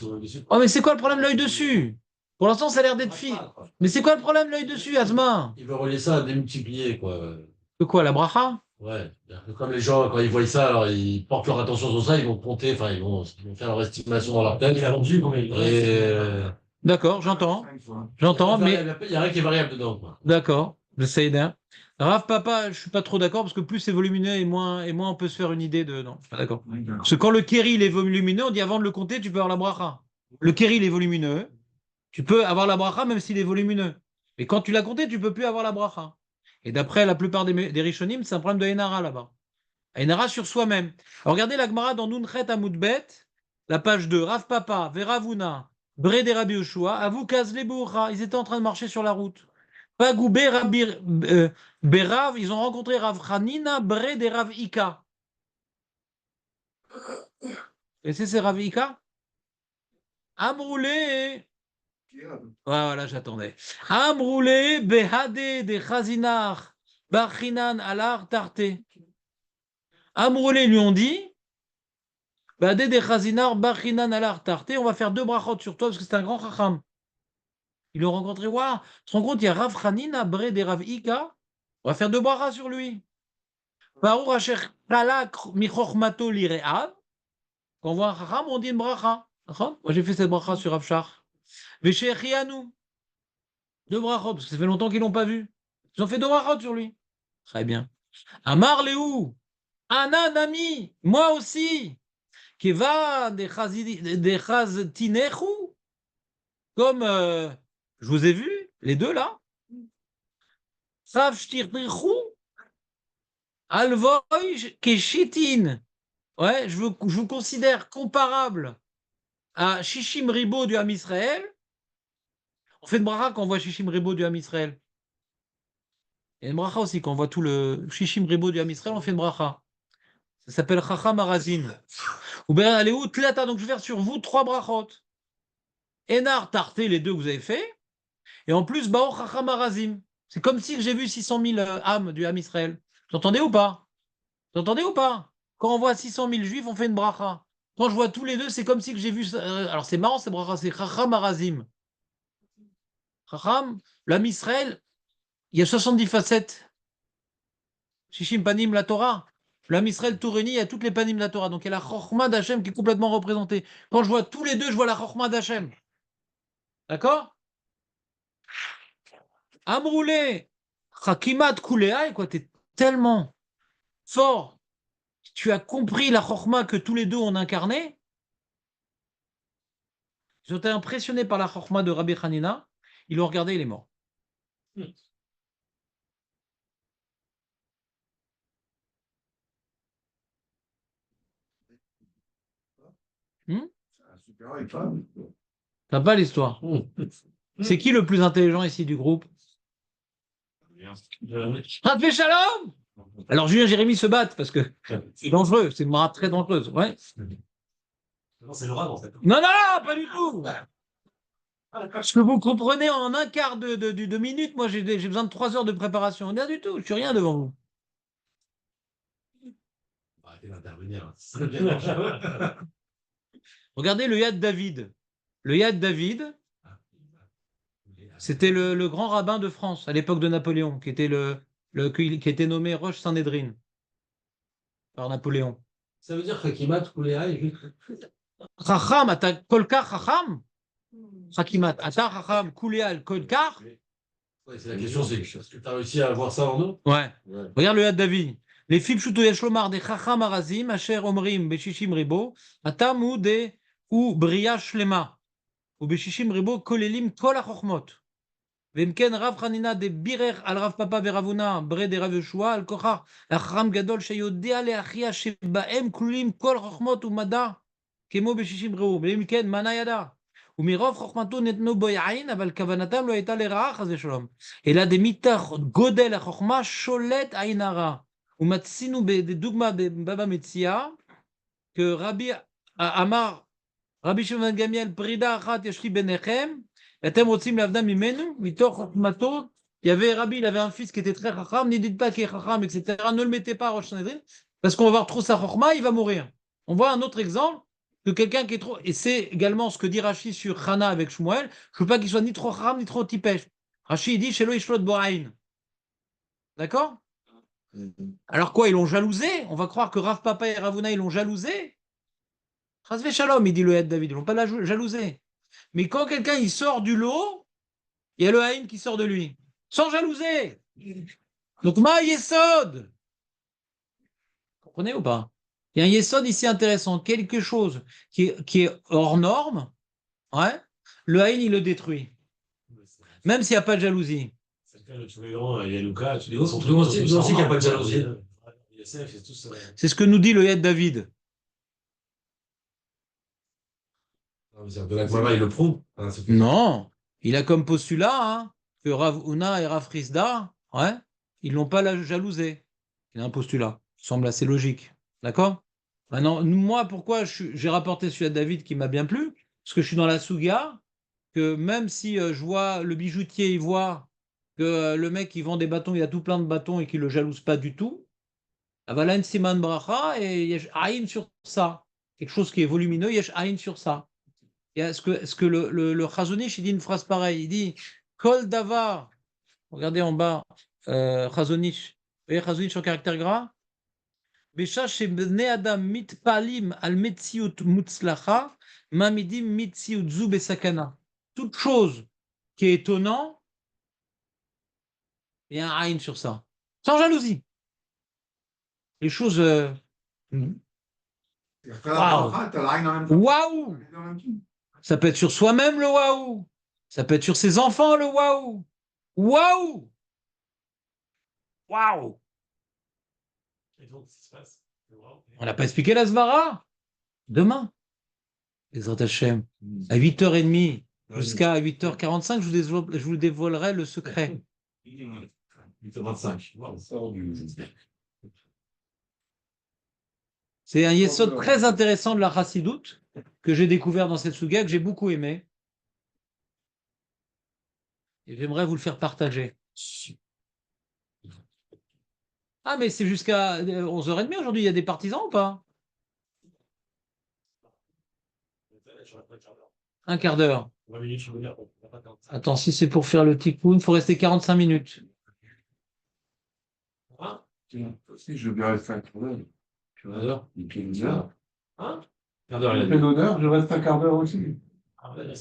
Oh, mais c'est quoi le problème, l'œil dessus? Pour l'instant, ça a l'air d'être fille. Mais c'est quoi le problème, l'œil dessus, Asma? Il veut relier ça à démultiplier, quoi. De quoi, la bracha? Ouais. C'est-à-dire que comme les gens, quand ils voient ça, alors ils portent leur attention sur ça, ils vont compter, enfin, ils vont faire leur estimation dans leur tête. Il a vendu combien il Et D'accord, j'entends. Cinq fois. J'entends, mais il n'y a rien qui est variable dedans, quoi. d'accord, le Saïda. Rav Papa, je suis pas trop d'accord parce que plus c'est volumineux et moins on peut se faire une idée de. Non, je suis pas d'accord. Parce que quand le kéri il est volumineux, on dit avant de le compter, tu peux avoir la bracha. Le kéri il est volumineux, tu peux avoir la bracha même s'il est volumineux. Mais quand tu l'as compté, tu peux plus avoir la bracha. Et d'après la plupart des Rishonim, c'est un problème de Enara là-bas. Enara sur soi-même. Alors regardez la Gemara dans Nunchet Amoudbet, la page 2. Rav Papa, Veravuna, Bre de Rabbi Yoshua, Avou Kazle Bourra. Ils étaient en train de marcher sur la route. Pagoubé Rabbi Berav, ils ont rencontré Rav Hanina, Bre de Rav Ika. Et c'est Rav Ika? Amroulé. Voilà, j'attendais. Amroulé, Behade de Chazinar, Bachinan Alar Tarte. Amroulé lui ont dit, Behade de Chazinar, Bachinan Alar Tarte, on va faire 2 brachot sur toi parce que c'est un grand chacham. Ils l'ont rencontré, waouh, tu te rends compte, il y a Rav Hanina, Bre de Rav Ika, on va faire 2 brachas sur lui. Baruch Asher Chalak Michochmato Lire'av. Quand on voit un chacham, on dit une bracha. Moi, j'ai fait cette bracha sur Avshar. Veshechianu. 2 brachot, parce que ça fait longtemps qu'ils l'ont pas vu. Ils ont fait 2 brachot sur lui. Très bien. Amar Léou. Ananami. Moi aussi. Keva de Chaztinechu. Comme je vous ai vu, les deux là. Sav Shtirtichu. Alvoy Keshitin. Ouais, je vous considère comparable à Shishim Ribo du Ham Israël. On fait une bracha quand on voit Shishim Ribo du Ham Israël. Il y a une bracha aussi quand on voit tout le Shishim Ribo du Ham Israël, on fait une bracha. Ça s'appelle Chacham Arazin. Ou bien allez où Tlata, donc je vais faire sur vous 3 brachot. Enar Tarté, les 2 que vous avez fait. Et en plus, Bao Chacham Arazim. C'est comme si j'ai vu 600 000 âmes du Ham Israël. Vous entendez ou pas? Vous entendez ou pas? Quand on voit 600 000 juifs, on fait une bracha. Quand je vois tous les deux, c'est comme si que j'ai vu. Alors c'est marrant, c'est bracha, c'est Chacham Arazim. Chacham, l'âme Israël, il y a 70 facettes. Shishim Panim la Torah. L'âme Israël tout réuni, il y a toutes les Panim de la Torah. Donc il y a la Chochma d'Hachem qui est complètement représentée. Quand je vois tous les deux, je vois la Chochma d'Hachem. D'accord? Amroulé, Chakimat Kuleai, quoi, t'es tellement fort. Tu as compris la Chochma que tous les deux ont incarné. Ils ont été impressionnés par la Chochma de Rabbi Hanina. Ils l'ont regardé, il est mort. C'est un super femme. T'as pas l'histoire. C'est qui le plus intelligent ici du groupe? Raphaël Shalom. Alors Julien et Jérémy se battent parce que c'est dangereux, c'est une marade très dangereuse. Ouais. Non, c'est le rab en fait. Non, non, pas du tout. Ce que vous comprenez en un quart de minute, moi j'ai besoin de 3 heures de préparation. Rien du tout, je suis rien devant vous. Arrêtez d'intervenir. Regardez le Yad David. Le Yad David, c'était le grand rabbin de France à l'époque de Napoléon, qui était qui était nommé Roche Saint-Nédrine par Napoléon. Ça veut dire que Kimat Kuleai. Chacham, ata kolkar chacham? Chakimat, ata chacham kuleal kolkar? Ouais, c'est la question, c'est est-ce que tu as réussi à voir ça en nous? Ouais. Ouais. Regarde le Yad David. Les filles pshuto yashlomar de chacham arazim, asher omrim beshishim ribo, atam ou bria shlema, ou beshishim ribo kolelim kol ha-chochmot. Vemken Rav Hanina de birer al Rav Papa veravuna bre de Rav Yoshua al kochar achram gadol sheyodea leachia shebaem klulim kol chochmot umada kemo beshishim ribo. Vemken mana yada. ומרוב חוכמתו נתנו בו יעין, אבל כוונתם לא הייתה לרעה חס ושלום. אלא דמתח גודל החוכמה שולט עין הרע. ומצינו בדוגמה בבבא מציעא, כרבי אמר, רבי שמעון בן גמליאל, פרידה אחת יש לי ביניכם, ואתם רוצים להבדה ממנו, מתוך חוכמתו, il y avait Rabbi, il avait un fils qui était très chacham, ne dites pas qu'il est chacham, etc. Ne le mettez pas à Rosh Sanhedrin, parce qu'on va voir trop sa chachma, il va mourir. On voit un autre exemple, que quelqu'un qui est trop... Et c'est également ce que dit Rashi sur Hana avec Shmuel, je ne veux pas qu'il soit ni trop chacham, ni trop tipèche. Rashi, il dit, Shelo Ishlot Boraïn. D'accord? Alors quoi, ils l'ont jalousé? On va croire que Rav Papa et Ravuna, ils l'ont jalousé? Chasvé Shalom, il dit le Hed David, ils l'ont pas jalousé. Mais quand quelqu'un il sort du lot, il y a le haïm qui sort de lui. Sans jalouser. Donc, ma yesod. Comprenez ou pas? Il y a un yesod ici intéressant. Quelque chose qui est hors norme, ouais, le haïm, il le détruit. Même s'il n'y a pas de jalousie. C'est le cas de tous les grands, il y a Lucas, tous les Nous, grands sont nous aussi tous qu'il n'y a pas de normaux. jalousie. Youssef, c'est tous. C'est ce que nous dit le Hed David. Non, mais c'est de la Gemara, il le prouve. Hein, c'est que- Non, il a comme postulat hein, que Rav Huna et Rav Frisda, ouais, ils l'ont pas jalousé. Il a un postulat, qui semble assez logique. D'accord? Maintenant, moi, pourquoi j'ai rapporté celui à David qui m'a bien plu? Parce que je suis dans la Souga, que même si je vois le bijoutier, il voit que le mec, il vend des bâtons, il a tout plein de bâtons et qu'il le jalouse pas du tout, voilà une siman bracha et yesh aïn sur ça. Quelque chose qui est volumineux, yesh aïn sur ça. Et est-ce que le Chazon Ish, il dit une phrase pareille, il dit Kol davar, regardez en bas, Chazon Ish, vous voyez Chazon Ish en caractère gras Besha shebnei adam mitpalim al metziut mutzlacha, mamidim mitziut zu besakana. Toute chose qui est étonnant, il y a un aïn sur ça. Sans jalousie. Les choses. Après la bracha, t'as la règle en même temps. Waouh! Les deux en même temps. Ça peut être sur soi-même le waouh! Ça peut être sur ses enfants le waouh! Waouh! Waouh! Et donc, qu'est-ce qui se passe? On n'a pas expliqué la Svara? Demain, Ezrat Hashem, à 8h30 jusqu'à 8h45, je vous dévoilerai le secret. 8h25. Ça sort du. C'est un yesod très intéressant de la Chassidoute que j'ai découvert dans cette souga, que j'ai beaucoup aimé. Et j'aimerais vous le faire partager. Ah, mais c'est jusqu'à 11h30 aujourd'hui, il y a des partisans ou pas? Un quart d'heure. 20 minutes, je veux dire. On n'a pas 40. Attends, si c'est pour faire le tikkun, il faut rester 45 minutes. Hein? Tiens, aussi, je veux bien rester un quart d'heure. Tu Quart vois, d'heure? il fait une heure. Hein? Quart d'heure, il Il a fait dit. l'honneur, je reste un quart d'heure aussi. Ah, ouais,